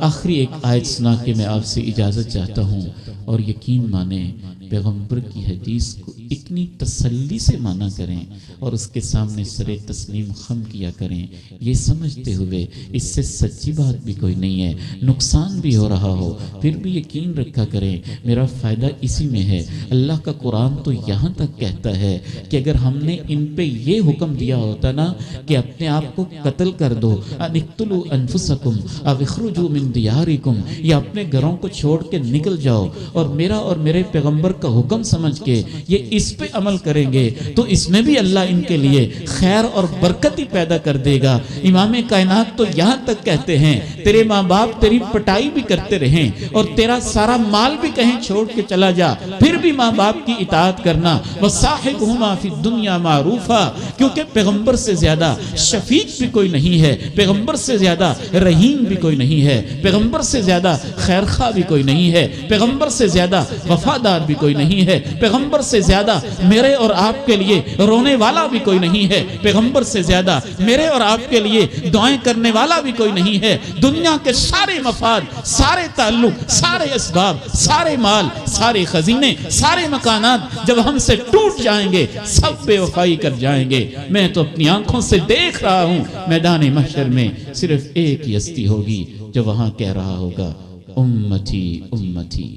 Speaker 1: آخری ایک آیت سنا کے میں آپ سے اجازت چاہتا ہوں، اور یقین مانیں پیغمبر کی حدیث کو اتنی تسلی سے مانا کریں اور اس کے سامنے سر تسلیم خم کیا کریں، یہ سمجھتے ہوئے اس سے سچی بات بھی کوئی نہیں ہے، نقصان بھی ہو رہا ہو پھر بھی یقین رکھا کریں میرا فائدہ اسی میں ہے۔ اللہ کا قرآن تو یہاں تک کہتا ہے کہ اگر ہم نے ان پہ یہ حکم دیا ہوتا نا کہ اپنے آپ کو قتل کر دو، اقتلوا انفسکم او اخرجوا من دیارکم، یا اپنے گھروں کو چھوڑ کے نکل جاؤ، اور میرا اور میرے پیغمبر کا حکم سمجھ کے یہ اس پہ عمل کریں گے تو اس میں بھی اللہ ان کے لیے خیر اور برکت ہی پیدا کر دے گا۔ امام کائنات تو یہاں تک کہتے ہیں تیرے ماں باپ تیری پٹائی بھی کرتے رہیں اور تیرا سارا مال بھی کہیں چھوڑ کے چلا جا، پھر بھی ماں باپ کی اطاعت کرنا۔ وَصَاحِبْهُمَا فِي الدُّنْيَا مَعْرُوفًا، کیونکہ پیغمبر سے زیادہ شفیق بھی کوئی نہیں ہے، پیغمبر سے زیادہ رحیم بھی کوئی نہیں ہے، پیغمبر سے زیادہ خیرخواہ بھی کوئی نہیں ہے، پیغمبر سے زیادہ وفادار بھی کوئی نہیں ہے، پیغمبر سے زیادہ میرے اور آپ کے لیے رونے والا بھی کوئی نہیں ہے، پیغمبر سے زیادہ میرے اور آپ کے لیے دعائیں کرنے والا بھی کوئی نہیں ہے۔ دنیا کے سارے مفاد، سارے تعلق، سارے اسباب، سارے مال، سارے خزینے، سارے مکانات جب ہم سے ٹوٹ جائیں گے سب بے وفائی کر جائیں گے۔ میں تو اپنی آنکھوں سے دیکھ رہا ہوں میدان محشر میں صرف ایک ہی ہستی ہوگی جو وہاں کہہ رہا ہوگا امتی امتی،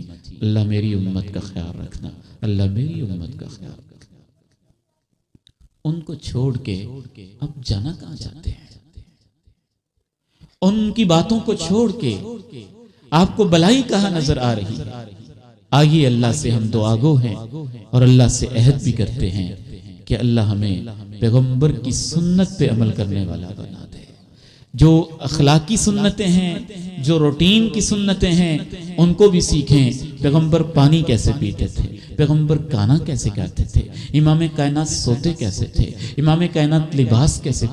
Speaker 1: اللہ میری امت کا خیال رکھنا، اللہ میری امت کا خیال رکھنا۔ ان کو چھوڑ کے اب جانا کہاں چاہتے ہیں؟ ان کی باتوں کو چھوڑ کے آپ کو بلائی کہاں نظر آ رہی ہے؟ آئیے اللہ سے ہم دعا گو ہیں اور اللہ سے عہد بھی کرتے ہیں کہ اللہ ہمیں پیغمبر کی سنت پہ عمل کرنے والا بنا دے۔ جو اخلاقی سنتیں ہیں، جو روٹین کی سنتیں ہیں، ان کو بھی سیکھیں۔ پیغمبر پانی کیسے پیتے تھے، پیغمبر کھانا کیسے کھاتے تھے، امام کائنات سوتے کیسے تھے، امام کائنات لباس کیسے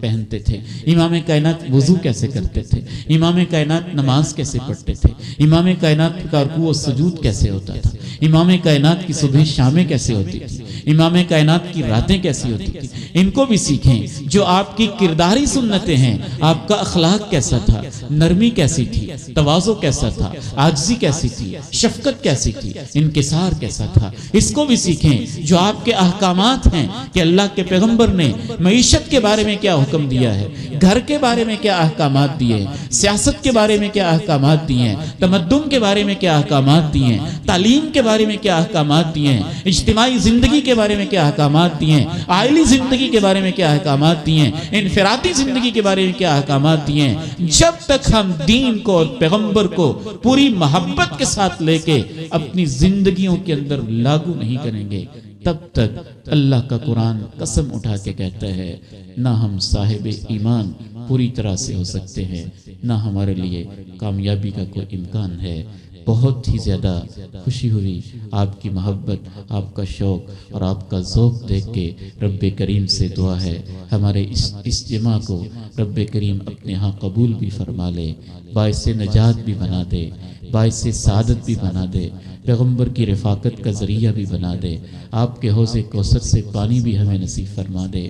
Speaker 1: پہنتے تھے، امام کائنات وضو کیسے کرتے تھے، امام کائنات نماز کیسے پڑھتے تھے، امام کائنات کا رکوع و سجود کیسے ہوتا تھا، امام کائنات کی صبح شامیں کیسے ہوتی تھی، امام کائنات کی راتیں کیسی ہوتی تھی۔ ان کو بھی سیکھیں۔ جو آپ کی کرداری سنتیں ہیں، آپ کا اخلاق کیسا تھا، نرمی کیسی تھی، تواضع کیسا تھا، عاجزی کیسی تھی، شفقت کیسی تھی، انکسار کیسا تھا، اس کو بھی سیکھیں۔ جو آپ کے احکامات ہیں کہ اللہ کے پیغمبر نے معیشت کے بارے میں کیا حکم دیا ہے، گھر کے بارے میں کیا احکامات دیے ہیں، سیاست کے بارے میں کیا احکامات دیے ہیں، تمدن کے بارے میں کیا احکامات دیے ہیں، تعلیم کے بارے میں کیا احکامات دیے ہیں، اجتماعی زندگی کے بارے میں کیا احکامات دیے ہیں، عائلی زندگی کے بارے میں کیا احکامات دیے ہیں، انفرادی زندگی کے بارے میں کیا احکامات دیے ہیں۔ جب تک ہم دین کو اور پیغمبر کو پوری محبت کے ساتھ لے کے اپنی زندگیوں کے اندر لاگو نہیں کریں گے، تب تک اللہ کا قرآن قسم اٹھا کے کہتا ہے نہ ہم صاحب ایمان پوری طرح سے ہو سکتے ہیں، نہ ہمارے لیے کامیابی کا کوئی امکان ہے۔ بہت ہی زیادہ خوشی ہوئی آپ کی محبت، آپ کا شوق اور آپ کا ذوق دیکھ کے۔ رب کریم سے دعا ہے ہمارے اس جمعہ کو رب کریم اپنے ہاں قبول بھی فرما لے، باعث نجات بھی بنا دے، باعث سعادت بھی بنا دے، پیغمبر کی رفاقت کا ذریعہ بھی بنا دے، آپ کے حوض کوثر سے پانی بھی ہمیں نصیب فرما دے،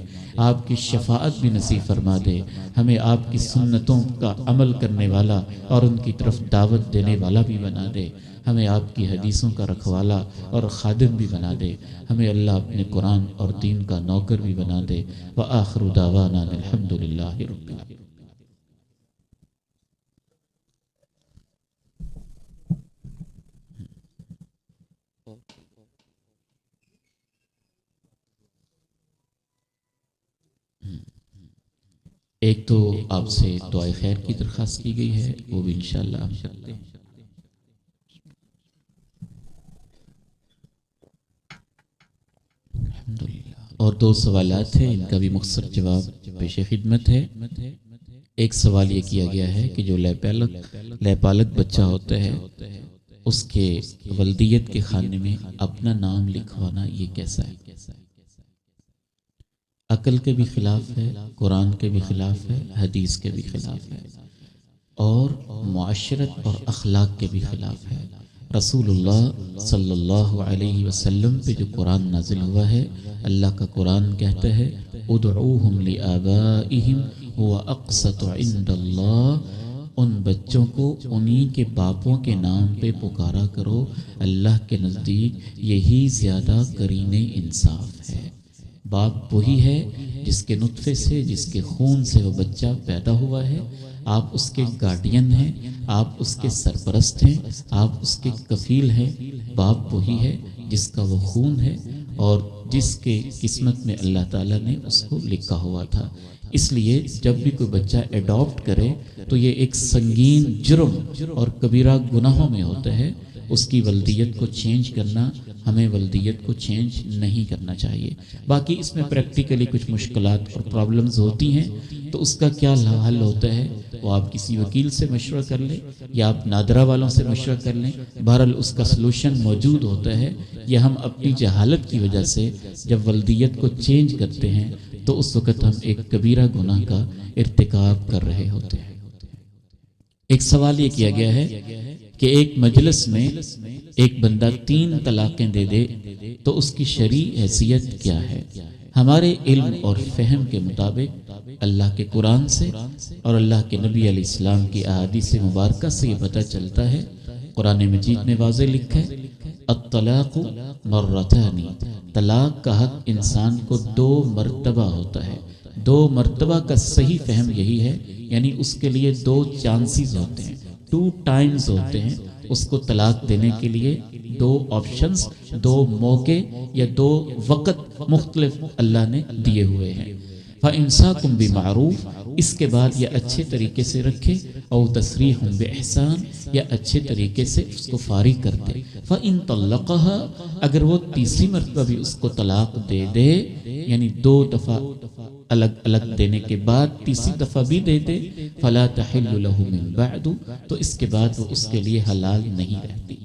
Speaker 1: آپ کی شفاعت بھی نصیب فرما دے، ہمیں آپ کی سنتوں کا عمل کرنے والا اور ان کی طرف دعوت دینے والا بھی بنا دے، ہمیں آپ کی حدیثوں کا رکھوالا اور خادم بھی بنا دے، ہمیں اللہ اپنے قرآن اور دین کا نوکر بھی بنا دے۔ وآخر دعوانا الحمدللہ رب العالمین۔ ایک تو آپ سے دعائے خیر کی درخواست کی گئی ہے، وہ بھی انشاءاللہ ہم کرتے ہیں۔ الحمدللہ۔ اور دو سوالات ہیں، ان کا بھی مختصر جواب پیش خدمت ہے۔ ایک سوال یہ کیا گیا ہے کہ جو لیپالک بچہ ہوتا ہے اس کے ولدیت کے خانے میں اپنا نام لکھوانا یہ کیسا ہے؟ عقل کے بھی خلاف ہے، قرآن کے بھی خلاف ہے، حدیث کے بھی خلاف ہے، اور معاشرت اور اخلاق کے بھی خلاف ہے۔ رسول اللہ صلی اللہ علیہ وسلم پہ جو قرآن نازل ہوا ہے، اللہ کا قرآن کہتا ہے ادعوہم لآبائہم هو اقسط عند اللہ، ان بچوں کو انہی کے باپوں کے نام پہ پکارا کرو، اللہ کے نزدیک یہی زیادہ قرین انصاف ہے۔ باپ وہی ہے جس کے نطفے سے، جس کے خون سے وہ بچہ پیدا ہوا ہے، آپ اس کے گارڈین ہیں، آپ اس کے سرپرست ہیں، آپ اس کے کفیل ہیں۔ باپ وہی ہے جس کا وہ خون ہے اور جس کے قسمت میں اللہ تعالیٰ نے اس کو لکھا ہوا تھا۔ اس لیے جب بھی کوئی بچہ ایڈاپٹ کرے تو یہ ایک سنگین جرم اور کبیرہ گناہوں میں ہوتا ہے۔ اس کی ولدیت کو چینج کرنا، ہمیں ولدیت کو چینج نہیں کرنا چاہیے۔ باقی اس میں پریکٹیکلی کچھ مشکلات اور پرابلمز ہوتی ہیں تو اس کا کیا حل ہوتا ہے وہ آپ کسی وکیل سے مشورہ کر لیں یا آپ نادرہ والوں سے مشورہ کر لیں، بہرحال اس کا سلوشن موجود ہوتا ہے۔ یا ہم اپنی جہالت کی وجہ سے جب ولدیت کو چینج کرتے ہیں تو اس وقت ہم ایک کبیرہ گناہ کا ارتکاب کر رہے ہوتے ہیں۔ ایک سوال یہ کیا گیا ہے کہ ایک مجلس میں ایک بندہ 3 طلاقیں دے دے تو اس کی شرعی حیثیت کیا ہے؟ ہمارے علم اور فہم کے مطابق اللہ کے قرآن سے اور اللہ کے نبی علیہ السلام کی احادیث مبارکہ سے یہ پتہ چلتا ہے، قرآن مجید میں واضح لکھا ہے الطلاق مرتان، طلاق کا حق انسان کو 2 مرتبہ ہوتا ہے۔ 2 مرتبہ کا صحیح فہم یہی ہے، یعنی اس کے لیے 2 چانسز ہوتے ہیں، 2 ٹائمز ہوتے ہیں اس کو طلاق دینے کے لیے۔ 2 آپشنز، 2 موقع یا 2 وقت مختلف اللہ نے دیے ہوئے ہیں۔ فَإِمْسَاكٌ بِمَعْرُوف، اس کے بعد یہ اچھے طریقے سے رکھے، او تسریح بِإِحْسَان، یا اچھے طریقے سے اس کو فارغ کر دے۔ فَإِن طَلَّقَهَا، اگر وہ تیسری مرتبہ بھی اس کو طلاق دے دے، یعنی 2 دفعہ الگ الگ دینے کے بعد تیسری دفعہ بھی دے دے، فَلَا تَحِلُّ لَهُ مِن بَعْدُ، تو اس کے بعد وہ اس کے لیے حلال نہیں رہتی۔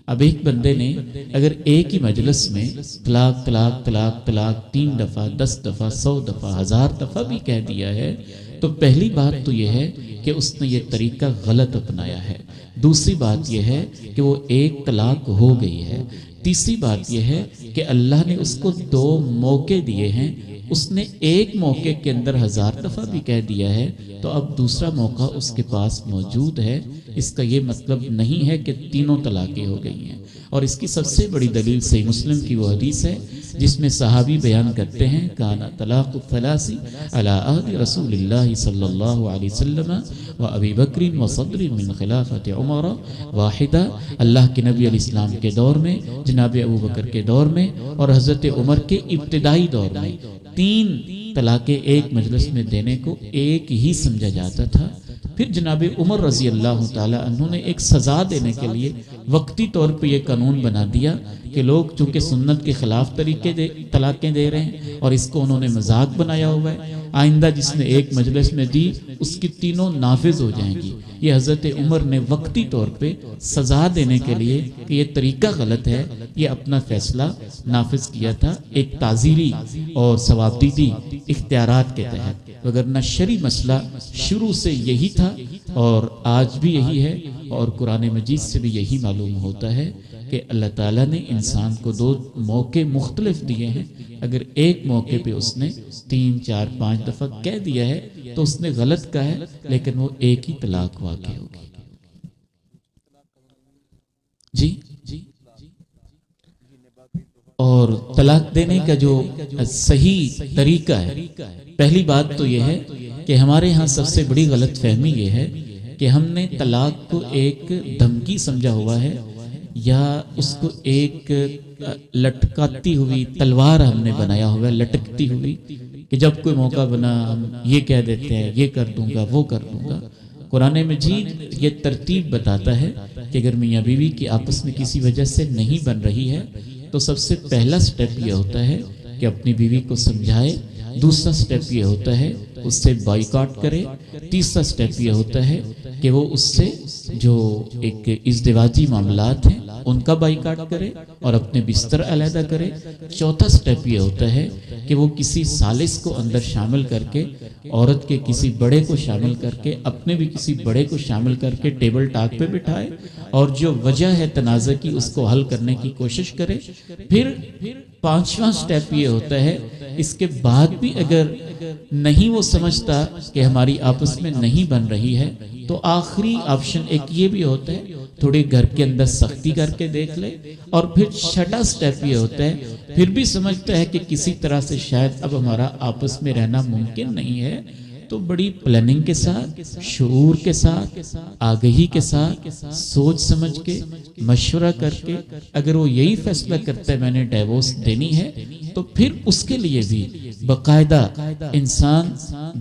Speaker 1: اب ایک بندے نے اگر ایک ہی مجلس میں طلاق طلاق طلاق طلاق 3 دفعہ 10 دفعہ 100 دفعہ 1000 دفعہ بھی کہہ دیا ہے، تو پہلی بات تو یہ ہے کہ اس نے یہ طریقہ غلط اپنایا ہے۔ دوسری بات یہ ہے کہ وہ ایک طلاق ہو گئی ہے۔ تیسری بات یہ ہے کہ اللہ نے اس کو 2 موقع دیے ہیں، اس نے ایک موقع کے اندر 1000 دفعہ بھی کہہ دیا ہے، تو اب دوسرا موقع اس کے پاس موجود ہے۔ اس کا یہ مطلب نہیں ہے کہ تینوں طلاقیں ہو گئی ہیں۔ اور اس کی سب سے بڑی دلیل صحیح مسلم کی وہ حدیث ہے جس میں صحابی بیان کرتے ہیں، کانا طلاق الثلاث علی عہد رسول اللہ صلی اللہ علیہ وسلم و ابی بکر و صدر من خلافت عمر واحدہ، اللہ کے نبی علیہ السلام کے دور میں، جناب ابو بکر کے دور میں، اور حضرت عمر کے ابتدائی دور میں 3 طلاقیں ایک مجلس میں دینے کو ایک ہی سمجھا جاتا تھا۔ پھر جناب عمر رضی اللہ تعالی عنہ نے ایک سزا دینے کے لیے وقتی طور پہ یہ قانون بنا دیا کہ لوگ چونکہ سنت کے خلاف طریقے طلاقیں دے رہے ہیں اور اس کو انہوں نے مذاق بنایا ہوا ہے، آئندہ جس نے ایک مجلس میں دی اس کی تینوں نافذ ہو جائیں گی۔ یہ حضرت عمر نے وقتی طور پہ سزا دینے کے لیے کہ یہ طریقہ غلط ہے، یہ اپنا فیصلہ نافذ کیا تھا ایک تعزیری اور ثوابدیدی اختیارات کے تحت، وگرنہ شرعی مسئلہ شروع سے یہی تھا اور آج بھی یہی ہے، اور قرآن مجید سے بھی یہی معلوم ہوتا ہے کہ اللہ تعالیٰ نے انسان کو 2 موقع مختلف دیے ہیں۔ اگر ایک موقع پہ اس نے 3 4 5 دفعہ کہہ دیا ہے تو اس نے غلط کہا ہے، لیکن وہ ایک ہی طلاق واقع ہوگی۔ جی اور طلاق دینے کا جو صحیح طریقہ ہے، پہلی بات تو یہ ہے کہ ہمارے ہاں سب سے بڑی غلط فہمی یہ ہے کہ ہم نے طلاق کو ایک دھمکی سمجھا ہوا ہے، یا اس کو ایک لٹکاتی ہوئی تلوار ہم نے بنایا ہوا ہے، لٹکتی ہوئی، کہ جب کوئی موقع بنا ہم یہ کہہ دیتے ہیں یہ کر دوں گا وہ کر دوں گا۔ قرآن مجید یہ ترتیب بتاتا ہے کہ اگر میاں بیوی کی آپس میں کسی وجہ سے نہیں بن رہی ہے تو سب سے پہلا سٹیپ یہ ہوتا ہے کہ اپنی بیوی کو سمجھائے، دوسرا سٹیپ یہ ہوتا ہے اس سے بائیکاٹ کرے، تیسرا سٹیپ یہ ہوتا ہے کہ وہ اس سے جو ایک ازدواجی معاملات ہیں ان کا بائیکاٹ کرے اور اپنے بستر علیحدہ کرے، چوتھا سٹیپ یہ ہوتا ہے کہ وہ کسی ثالث کو اندر شامل کر کے، عورت کے کسی بڑے کو شامل کر کے، اپنے بھی کسی بڑے کو شامل کر کے ٹیبل ٹاک پہ بٹھائے اور جو وجہ ہے تنازع کی اس کو حل کرنے کی کوشش کرے۔ پھر 5واں سٹیپ یہ ہوتا ہے، اس کے بعد بھی اگر نہیں وہ سمجھتا کہ ہماری آپس میں نہیں بن رہی ہے تو آخری آپشن ایک یہ بھی ہوتا ہے تھوڑی گھر کے اندر سختی کر کے دیکھ لے، اور پھر 6واں سٹیپ یہ ہوتا ہے پھر بھی سمجھتا ہے کہ کسی طرح سے شاید اب ہمارا آپس میں رہنا ممکن نہیں ہے، تو بڑی پلاننگ کے ساتھ، شعور کے ساتھ، آگہی کے ساتھ، سوچ سمجھ کے، مشورہ کر کے اگر وہ یہی فیصلہ کرتا ہے میں نے ڈیورس دینی ہے، تو پھر اس کے لیے بھی باقاعدہ انسان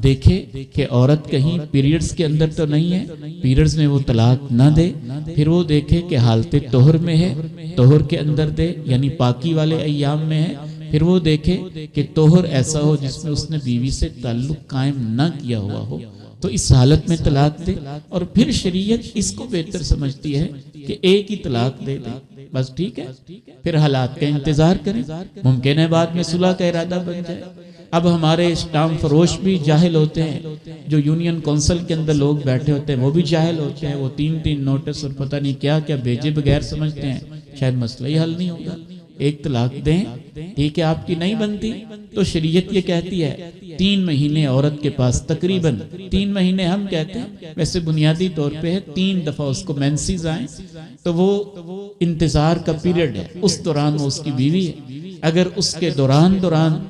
Speaker 1: دیکھے کہ عورت کہیں پیریڈز کے اندر تو نہیں ہے، پیریڈز میں وہ طلاق نہ دے، پھر وہ دیکھے کہ حالت طہر میں ہے، طہر کے اندر دے، یعنی پاکی والے ایام میں ہے، پھر وہ دیکھے کہ طہر ایسا ہو جس میں اس نے بیوی سے تعلق قائم نہ کیا ہوا ہو، تو اس حالت میں طلاق دے، اور پھر شریعت اس کو بہتر سمجھتی ہے کہ ایک ہی طلاق دے دے، بس ٹھیک ہے، پھر حالات کا انتظار کریں، ممکن ہے بعد میں صلح کا ارادہ بن جائے۔ اب ہمارے اسٹام فروش بھی جاہل ہوتے ہیں، جو یونین کونسل کے اندر لوگ بیٹھے ہوتے ہیں وہ بھی جاہل ہوتے ہیں، وہ 3 نوٹس اور پتہ نہیں کیا کیا بھیجے بغیر سمجھتے ہیں شاید مسئلہ ہی حل نہیں ہوگا۔ ایک طلاق دیں، ٹھیک ہے، آپ کی نہیں بنتی تو شریعت یہ کہتی ہے 3 مہینے عورت کے پاس، تقریباً 3 مہینے ہم کہتے ہیں، ویسے بنیادی طور پہ ہے 3 دفعہ اس کو مینسز آئیں تو وہ انتظار کا پیریڈ ہے، اس دوران وہ اس کی بیوی ہے۔ اگر اس کے دوران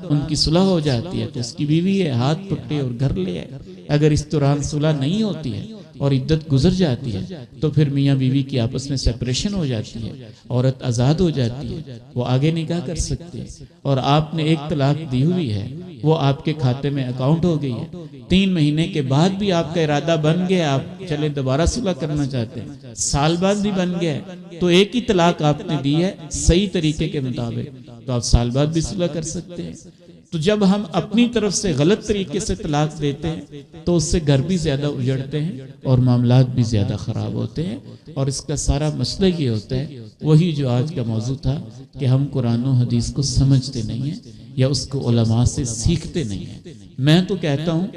Speaker 1: ان کی صلح ہو جاتی ہے تو اس کی بیوی ہے، ہاتھ پکڑے اور گھر لے آئے۔ اگر اس دوران صلح نہیں ہوتی ہے اور عدت گزر جاتی ہے تو پھر میاں بیوی کی آپس میں سیپریشن ہو جاتی ہے، عورت آزاد ہو جاتی ہے، وہ آگے نکاح کر سکتی ہے۔ اور آپ نے ایک طلاق دی ہوئی ہے وہ آپ کے کھاتے میں اکاؤنٹ ہو گئی ہے۔ 3 مہینے کے بعد بھی آپ کا ارادہ بن گیا، آپ چلے دوبارہ صلح کرنا چاہتے ہیں، سال بعد بھی بن گیا ہے، تو ایک ہی طلاق آپ نے دی ہے صحیح طریقے کے مطابق، تو آپ سال بعد بھی صلح کر سکتے ہیں۔ تو جب ہم اپنی طرف سے غلط طریقے سے طلاق دیتے ہیں تو اس سے گھر بھی زیادہ اجڑتے ہیں اور معاملات بھی زیادہ خراب ہوتے ہیں، اور اس کا سارا مسئلہ یہ ہوتا ہے وہی جو آج کا موضوع تھا کہ ہم قرآن و حدیث کو سمجھتے نہیں ہیں یا اس کو علماء سے سیکھتے نہیں ہیں۔ میں تو کہتا ہوں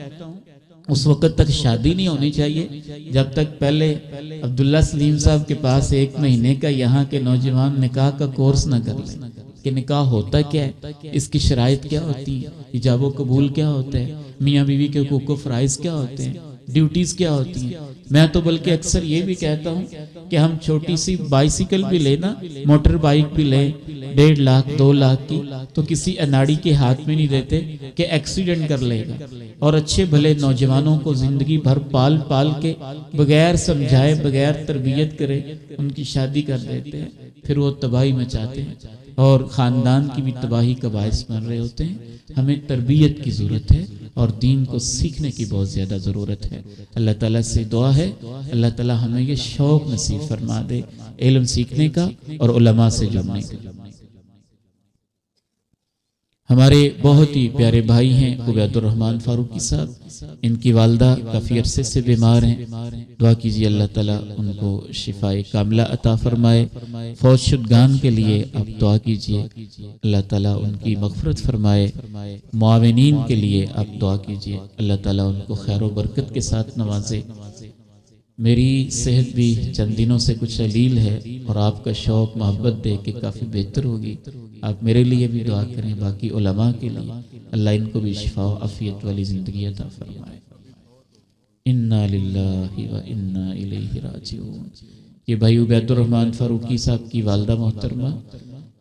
Speaker 1: اس وقت تک شادی نہیں ہونی چاہیے جب تک پہلے عبداللہ سلیم صاحب کے پاس 1 مہینے کا یہاں کے نوجوان نکاح کا کورس نہ کر لیں کہ نکاح ہوتا کیا ہے، اس کی شرائط کیا ہوتی ہے، ایجاب و قبول کیا ہوتا ہے، میاں بیوی کے حقوق و فرائض کیا ہوتے ہیں، ڈیوٹیز کیا ہوتی ہیں۔ میں تو بلکہ اکثر یہ بھی کہتا ہوں کہ ہم چھوٹی سی بائیسیکل بھی لینا، موٹر بائیک بھی لیں 1.5 لاکھ 2 لاکھ کی، تو کسی اناڑی کے ہاتھ میں نہیں دیتے کہ ایکسیڈنٹ کر لے گا، اور اچھے بھلے نوجوانوں کو زندگی بھر پال پال کے بغیر سمجھائے بغیر تربیت کرے ان کی شادی کر دیتے ہیں، پھر وہ تباہی مچاتے ہیں اور خاندان کی بھی تباہی کا باعث بن رہے ہوتے ہیں۔ ہمیں تربیت کی ضرورت ہے اور دین کو سیکھنے کی بہت زیادہ ضرورت ہے۔ اللہ تعالیٰ سے دعا ہے اللہ تعالیٰ ہمیں یہ شوق نصیب فرما دے علم سیکھنے کا اور علماء سے جڑنے کا۔ ہمارے بہت ہی پیارے بھائی ہیں عبید الرحمن فاروقی صاحب، ان کی والدہ کافی عرصے سے بیمار ہیں، دعا کیجیے اللہ تعالیٰ ان کو شفائے کاملہ عطا فرمائے۔ فوت شدگان کے لیے آپ دعا کیجیے اللہ تعالیٰ ان کی مغفرت فرمائے۔ معاونین کے لیے آپ دعا کیجیے اللہ تعالیٰ ان کو خیر و برکت کے ساتھ نوازے۔ میری صحت بھی چند دنوں سے کچھ علیل ہے اور آپ کا شوق محبت دیکھ کے کافی بہتر ہوگی، آپ میرے لیے بھی دعا کریں، باقی علماء کے لیے اللہ ان کو بھی شفا و عافیت والی زندگی عطا فرمائے۔ انا للہ و انا الیہ راجعون۔ یہ بھائی عبید الرحمن فاروقی صاحب کی والدہ محترمہ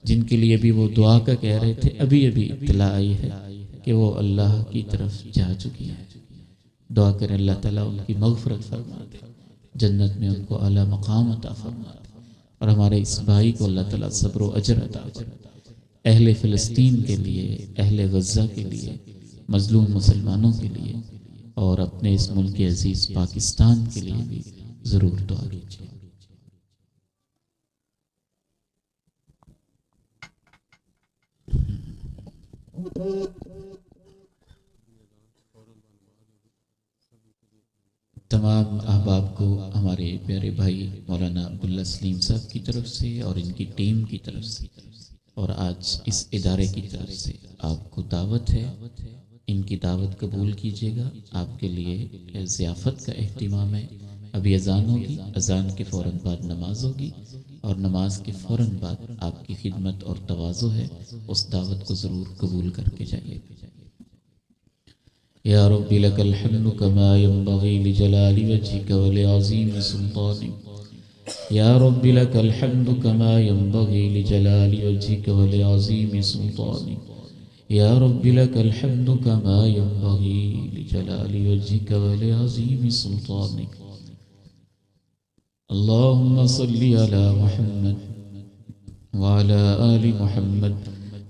Speaker 1: جن کے لیے بھی وہ دعا کا کہہ رہے تھے، ابھی اطلاع آئی ہے کہ وہ اللہ کی طرف جا چکی ہے۔ دعا کریں اللہ تعالیٰ ان کی مغفرت فرما دے، جنت میں ان کو اعلیٰ مقام عطا فرما دے، اور ہمارے اس بھائی کو اللہ تعالیٰ صبر و اجر عطا فرما دے۔ اہل فلسطین کے لیے، اہل غزہ کے لیے، مظلوم مسلمانوں کے لیے، اور اپنے اس ملک عزیز پاکستان کے لیے بھی ضرور دعا کیجیے۔ تمام احباب کو ہمارے پیارے بھائی مولانا عبداللہ سلیم صاحب کی طرف سے اور ان کی ٹیم کی طرف سے اور آج اس ادارے کی طرف سے آپ کو دعوت ہے، ان کی دعوت قبول کیجیے گا۔ آپ کے لیے ضیافت کا اہتمام ہے، ابھی اذان ہوگی، اذان کے فوراً بعد نماز ہوگی، اور نماز کے فوراً بعد آپ کی خدمت اور تواضع ہے، اس دعوت کو ضرور قبول کر کے جائیے۔ یا رب لک الحمد کما ينبغي لجلال وجهك ولعظیم سلطانک، یا رب لک الحمد کما ينبغي لجلال وجهك ولعظیم سلطانک، یا رب لک الحمد کما ينبغي لجلال وجهك ولعظیم سلطانک۔ اللهم صل على محمد وعلى آل محمد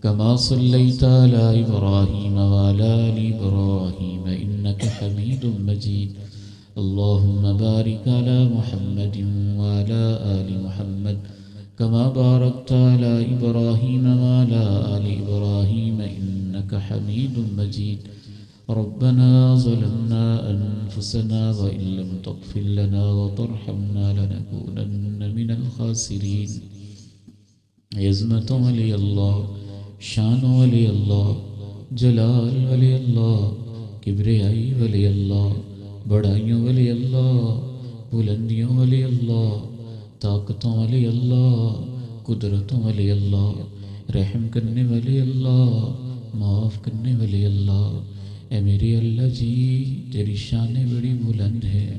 Speaker 1: كما صليت على إبراهيم وعلى آل إبراهيم إنك حميد مجيد۔ اللهم بارك على محمد وعلى آل محمد كما باركت على إبراهيم وعلى آل إبراهيم إنك حميد مجيد۔ ربنا ظلمنا أنفسنا وإن لم تغفر لنا وترحمنا لنكونن من الخاسرين۔ عظمت ولی اللہ، شان ولی اللہ، جلال ولی اللہ، کبریائی ولی اللہ، بڑائیوں ولی اللہ، بلندیوں ولی اللہ، طاقتوں ولی اللہ، قدرتوں ولی اللہ، رحم کرنے ولی اللہ، معاف کرنے ولی اللہ۔ اے میرے اللہ جی، تیری شانیں بڑی بلند ہیں،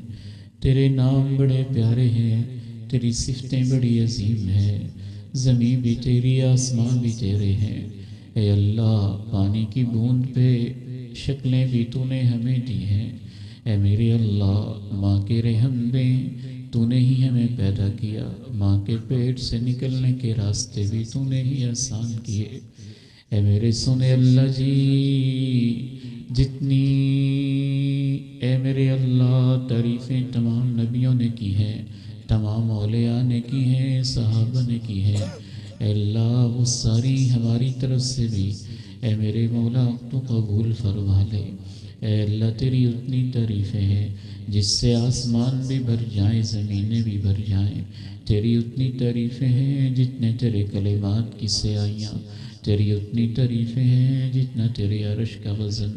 Speaker 1: تیرے نام بڑے پیارے ہیں، تیری صفتیں بڑی عظیم ہیں، زمین بھی تیری، آسمان بھی تیرے ہیں۔ اے اللہ، پانی کی بوند پہ شکلیں بھی تو نے ہمیں دی ہیں۔ اے میرے اللہ، ماں کے رحم میں تو نے ہی ہمیں پیدا کیا، ماں کے پیٹ سے نکلنے کے راستے بھی تو نے ہی آسان کیے۔ اے میرے سنے اللہ جی جتنی اے میرے اللہ تعریفیں تمام نبیوں نے کی ہیں، تمام اولیاء نے کی ہیں، صحابہ نے کی ہیں، اے اللہ وہ ساری ہماری طرف سے بھی اے میرے مولا تو قبول فرما لے۔ اے اللہ تیری اتنی تعریفیں ہیں جس سے آسمان بھی بھر جائیں، زمینیں بھی بھر جائیں، تیری اتنی تعریفیں ہیں جتنے تیرے کلمات کی سیائیاں، تیری اتنی تعریفیں ہیں جتنا تیرے عرش کا وزن۔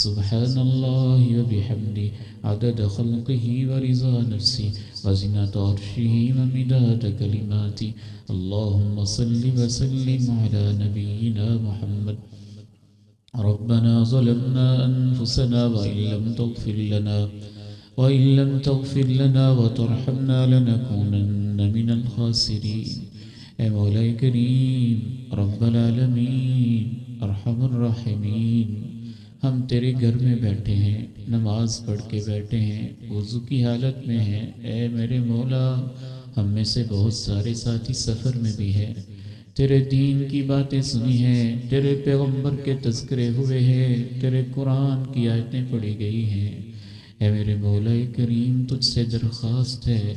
Speaker 1: سبحان اللہ و بحمدہ عدد خلقہ و رضا نفسی و زنۃ عرشہ و مداد کلماتی۔ اللہم صل وسلم علی نبینا محمد۔ ربنا ظلمنا أنفسنا وإن لم تغفر لنا وترحمنا لنكونن من الخاسرين۔ اے مولا کریم رب العالمین ارحم الراحمین، ہم تیرے گھر میں بیٹھے ہیں، نماز پڑھ کے بیٹھے ہیں، وضو کی حالت میں ہیں، اے میرے مولا ہم میں سے بہت سارے ساتھی سفر میں بھی ہیں، تیرے دین کی باتیں سنی ہیں، تیرے پیغمبر کے تذکرے ہوئے ہیں، تیرے قرآن کی آیتیں پڑھی گئی ہیں، اے میرے مولا کریم تجھ سے درخواست ہے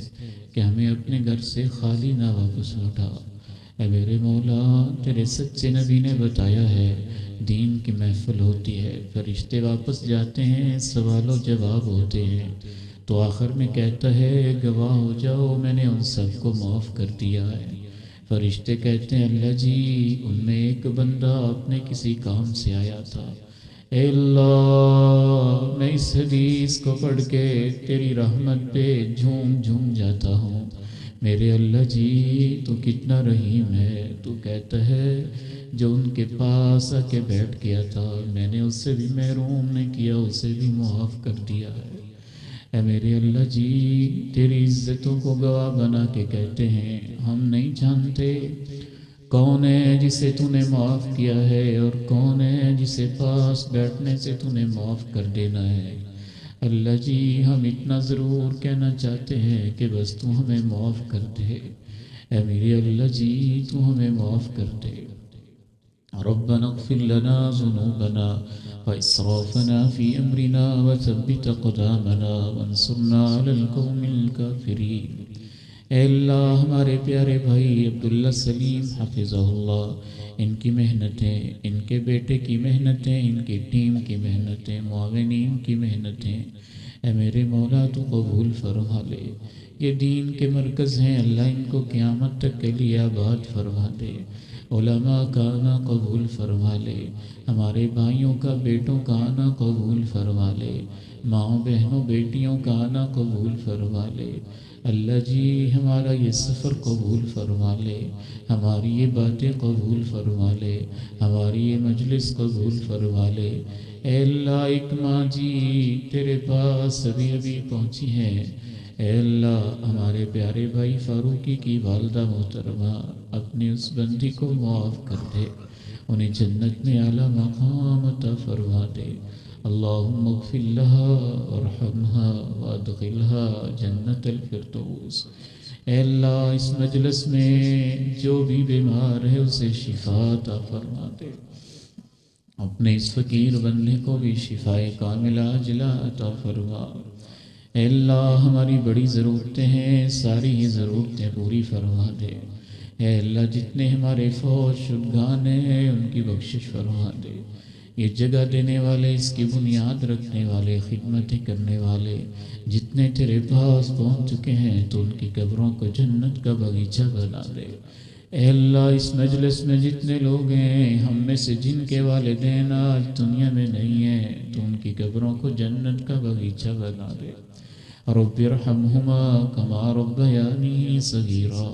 Speaker 1: کہ ہمیں اپنے گھر سے خالی نہ واپس لوٹا۔ اے میرے مولا تیرے سچے نبی نے بتایا ہے دین کی محفل ہوتی ہے، فرشتے واپس جاتے ہیں، سوال و جواب ہوتے ہیں، تو آخر میں کہتا ہے گواہ ہو جاؤ میں نے ان سب کو معاف کر دیا ہے۔ فرشتے کہتے ہیں اللہ جی ان میں ایک بندہ اپنے کسی کام سے آیا تھا، اے اللہ میں اس حدیث کو پڑھ کے تیری رحمت پہ جھوم جھوم جاتا ہوں، میرے اللہ جی تو کتنا رحیم ہے۔ تو کہتا ہے جو ان کے پاس آ کے بیٹھ گیا تھا میں نے اس سے بھی محروم نہیں کیا، اسے بھی معاف کر دیا ہے۔ اے میرے اللہ جی تیری عزتوں کو گواہ بنا کے کہتے ہیں ہم نہیں جانتے کون ہے جسے تو نے معاف کیا ہے اور کون ہے جسے پاس بیٹھنے سے تو نے معاف کر دینا ہے۔ اللہ جی ہم اتنا ضرور کہنا چاہتے ہیں کہ بس تو ہمیں معاف کر دے، اے میرے اللہ جی تو ہمیں معاف کر دے۔ ربنا اغفر لنا ذنوبنا وإسرافنا في أمرنا وثبت أقدامنا وانصرنا على القوم الكافرين۔ اے اللہ ہمارے پیارے بھائی عبداللہ سلیم حفظہ اللہ، ان کی محنتیں، ان کے بیٹے کی محنتیں، ان کی ٹیم کی محنتیں، معاونین کی محنتیں، اے میرے مولا تو قبول فرما لے۔ یہ دین کے مرکز ہیں اللہ، ان کو قیامت تک کے لیے آباد فرما دے۔ علماء کا آنا قبول فرما لے، ہمارے بھائیوں کا بیٹوں کا آنا قبول فرما لے، ماؤں بہنوں بیٹیوں کا آنا قبول فرما لے۔ اللہ جی ہمارا یہ سفر قبول فرما لے، ہماری یہ باتیں قبول فرما لے، ہماری یہ مجلس قبول فرما لے۔ اے اللہ ایک ماں جی تیرے پاس ابھی ابھی پہنچی ہیں، اے اللہ ہمارے پیارے بھائی فاروقی کی والدہ محترمہ اپنی اس بندی کو معاف کر دے، انہیں جنت میں اعلیٰ مقام عطا فرما دے۔ اللہم اغفر لہا وارحمہا وادخلہا جنت الفردوس۔ اے اللہ اس مجلس میں جو بھی بیمار ہے اسے شفا عطا فرما دے، اپنے اس فقیر بندے کو بھی شفاء کاملہ عاجلہ عطا فرما۔ اے اللہ ہماری بڑی ضرورتیں ہیں، ساری ہی ضرورتیں پوری فرما دے۔ اے اللہ جتنے ہمارے فوج شدگان ہیں ان کی بخشش فرما دے۔ یہ جگہ دینے والے، اس کی بنیاد رکھنے والے، خدمتیں کرنے والے جتنے تیرے پاس پہنچ چکے ہیں تو ان کی قبروں کو جنت کا باغیچہ بنا دے۔ اے اللہ اس مجلس میں جتنے لوگ ہیں، ہم میں سے جن کے والدین آج دنیا میں نہیں ہیں تو ان کی قبروں کو جنت کا باغیچہ بنا دے۔ رب ارحمہما کما ربیانی صغیرا،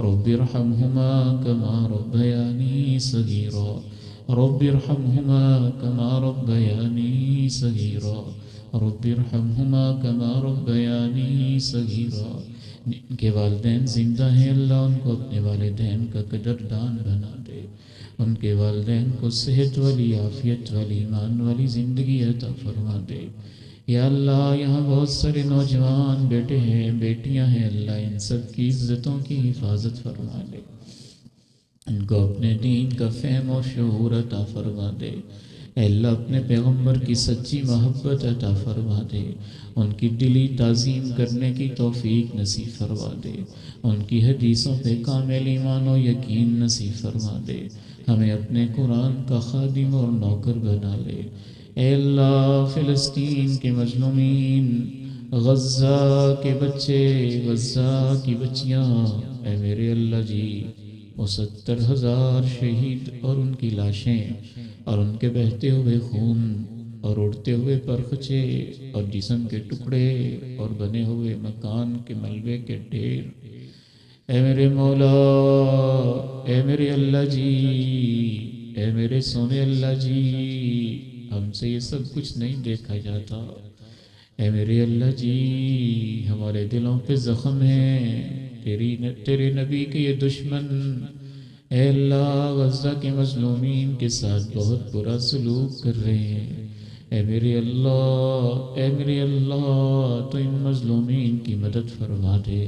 Speaker 1: رب ارحمہما کما ربیانی صغیرا، رب ارحمہما کما ربیانی صغیرا، رب ارحمہما کما ربیانی صغیرا۔ ان کے والدین زندہ ہیں اللہ ان کو اپنے والدین کا قدردان بنا دے، ان کے والدین کو صحت والی، عافیت والی، ایمان والی زندگی عطا فرما دے۔ یا اللہ یہاں بہت سارے نوجوان بیٹے ہیں، بیٹیاں ہیں اللہ، ان سب کی عزتوں کی حفاظت فرما لے۔ ان کو اپنے دین کا فہم و شعور عطا فرما دے۔ اے اللہ اپنے پیغمبر کی سچی محبت عطا فرما دے، ان کی دلی تعظیم کرنے کی توفیق نصیب فرما دے، ان کی حدیثوں پہ کامل ایمان و یقین نصیب فرما دے، ہمیں اپنے قرآن کا خادم اور نوکر بنا لے۔ اے اللہ فلسطین کے مظلومین، غزہ کے بچے، غزہ کی بچیاں، اے میرے اللہ جی، وہ 70,000 شہید اور ان کی لاشیں اور ان کے بہتے ہوئے خون اور اڑتے ہوئے پرخچے اور جسم کے ٹکڑے اور بنے ہوئے مکان کے ملبے کے ڈھیر، اے میرے مولا، اے میرے اللہ جی، اے میرے سونے اللہ جی، ہم سے یہ سب کچھ نہیں دیکھا جاتا۔ اے میرے اللہ جی، ہمارے دلوں پہ زخم ہے، تیرے نبی کے یہ دشمن، اے اللہ غزہ کے مظلومین کے ساتھ بہت برا سلوک کر رہے ہیں۔ اے میرے اللہ، اے میرے اللہ، تو ان مظلومین کی مدد فرما دے،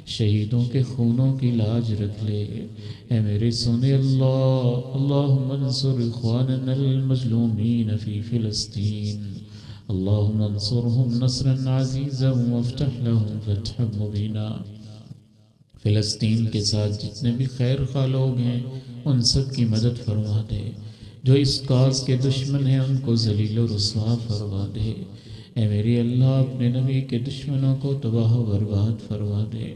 Speaker 1: شہیدوں کے خونوں کی لاج رکھ لے۔ اے میرے سونے اللہ، اللہم انصر اخواننا المظلومین فی فلسطین، اللہم انصرہم نصرا عزیزا وافتح لہم فتحا مبینا۔ فلسطین کے ساتھ جتنے بھی خیر خواہ لوگ ہیں ان سب کی مدد فرما دے، جو اس کاز کے دشمن ہیں ان کو ذلیل و رسوا فرما دے۔ اے میرے اللہ اپنے نبی کے دشمنوں کو تباہ و برباد فرما دے۔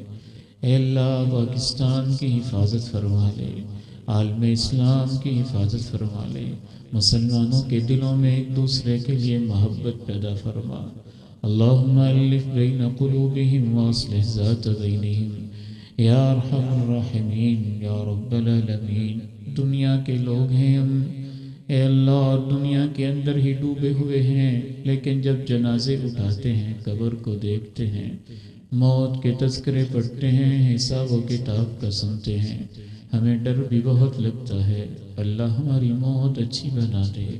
Speaker 1: اے اللہ پاکستان کی حفاظت فرما لے، عالم اسلام کی حفاظت فرما لے، مسلمانوں کے دلوں میں ایک دوسرے کے لیے محبت پیدا فرما۔ اللہم الف بین قلوبہم واصلح ذات بینہم یا ارحم الراحمین یا رب العالمین۔ دنیا کے لوگ ہیں ہم، اے اللہ، اور دنیا کے اندر ہی ڈوبے ہوئے ہیں، لیکن جب جنازے اٹھاتے ہیں، قبر کو دیکھتے ہیں، موت کے تذکرے پڑھتے ہیں، حساب و کتاب کا سنتے ہیں، ہمیں ڈر بھی بہت لگتا ہے۔ اللہ ہماری موت اچھی بنا دے،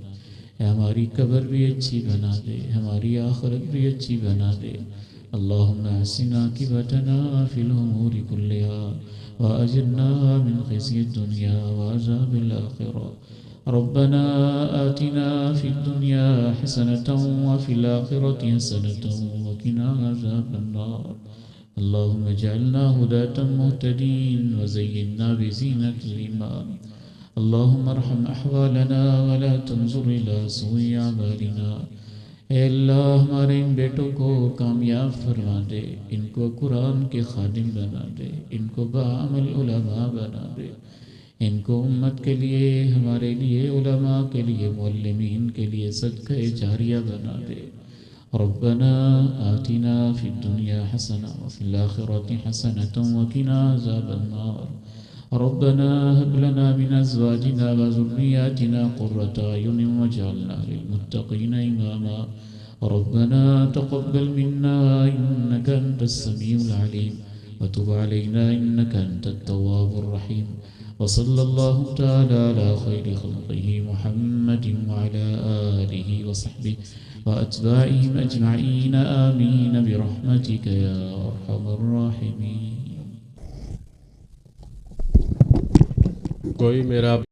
Speaker 1: ہماری قبر بھی اچھی بنا دے، ہماری آخرت بھی اچھی بنا دے۔ اللہم احسن عاقبتنا فی الامور کلہا واجرنا من خزی الدنیا وعذاب الآخرہ۔ ربنا آتنا فی الدنیا حسنة وفی الآخرة حسنة وقنا عذاب النار۔ اللہم اجعلنا ہداة مہتدین وزینا بزینة الایمان۔ اللہم ارحم احوالنا ولا تنظر الى سوء اعمالنا۔ اے اللہ ہمارے ان بیٹوں کو کامیاب فرما دے، ان کو قرآن کے خادم بنا دے، ان کو باعمل علماء بنا دے، ان کو امت کے لیے، ہمارے لیے، علماء کے لیے، معلمین کے لیے صدقہ جاریہ بنا دے۔ ربنا آتنا فی الدنیا حسنہ وفی الآخرة حسنة وقنا عذاب النار۔ ربنا هب لنا من ازواجنا وذرياتنا قرة اعین واجعلنا للمتقین اماما۔ ربنا تقبل منا انك انت السميع العليم وتب علينا انك انت التواب الرحيم۔ وصلى الله تعالى على خير خلقه محمد وعلى آله وصحبه وأتباعهم أجمعين آمين برحمتك يا أرحم الراحمين۔
Speaker 2: کوئی میرا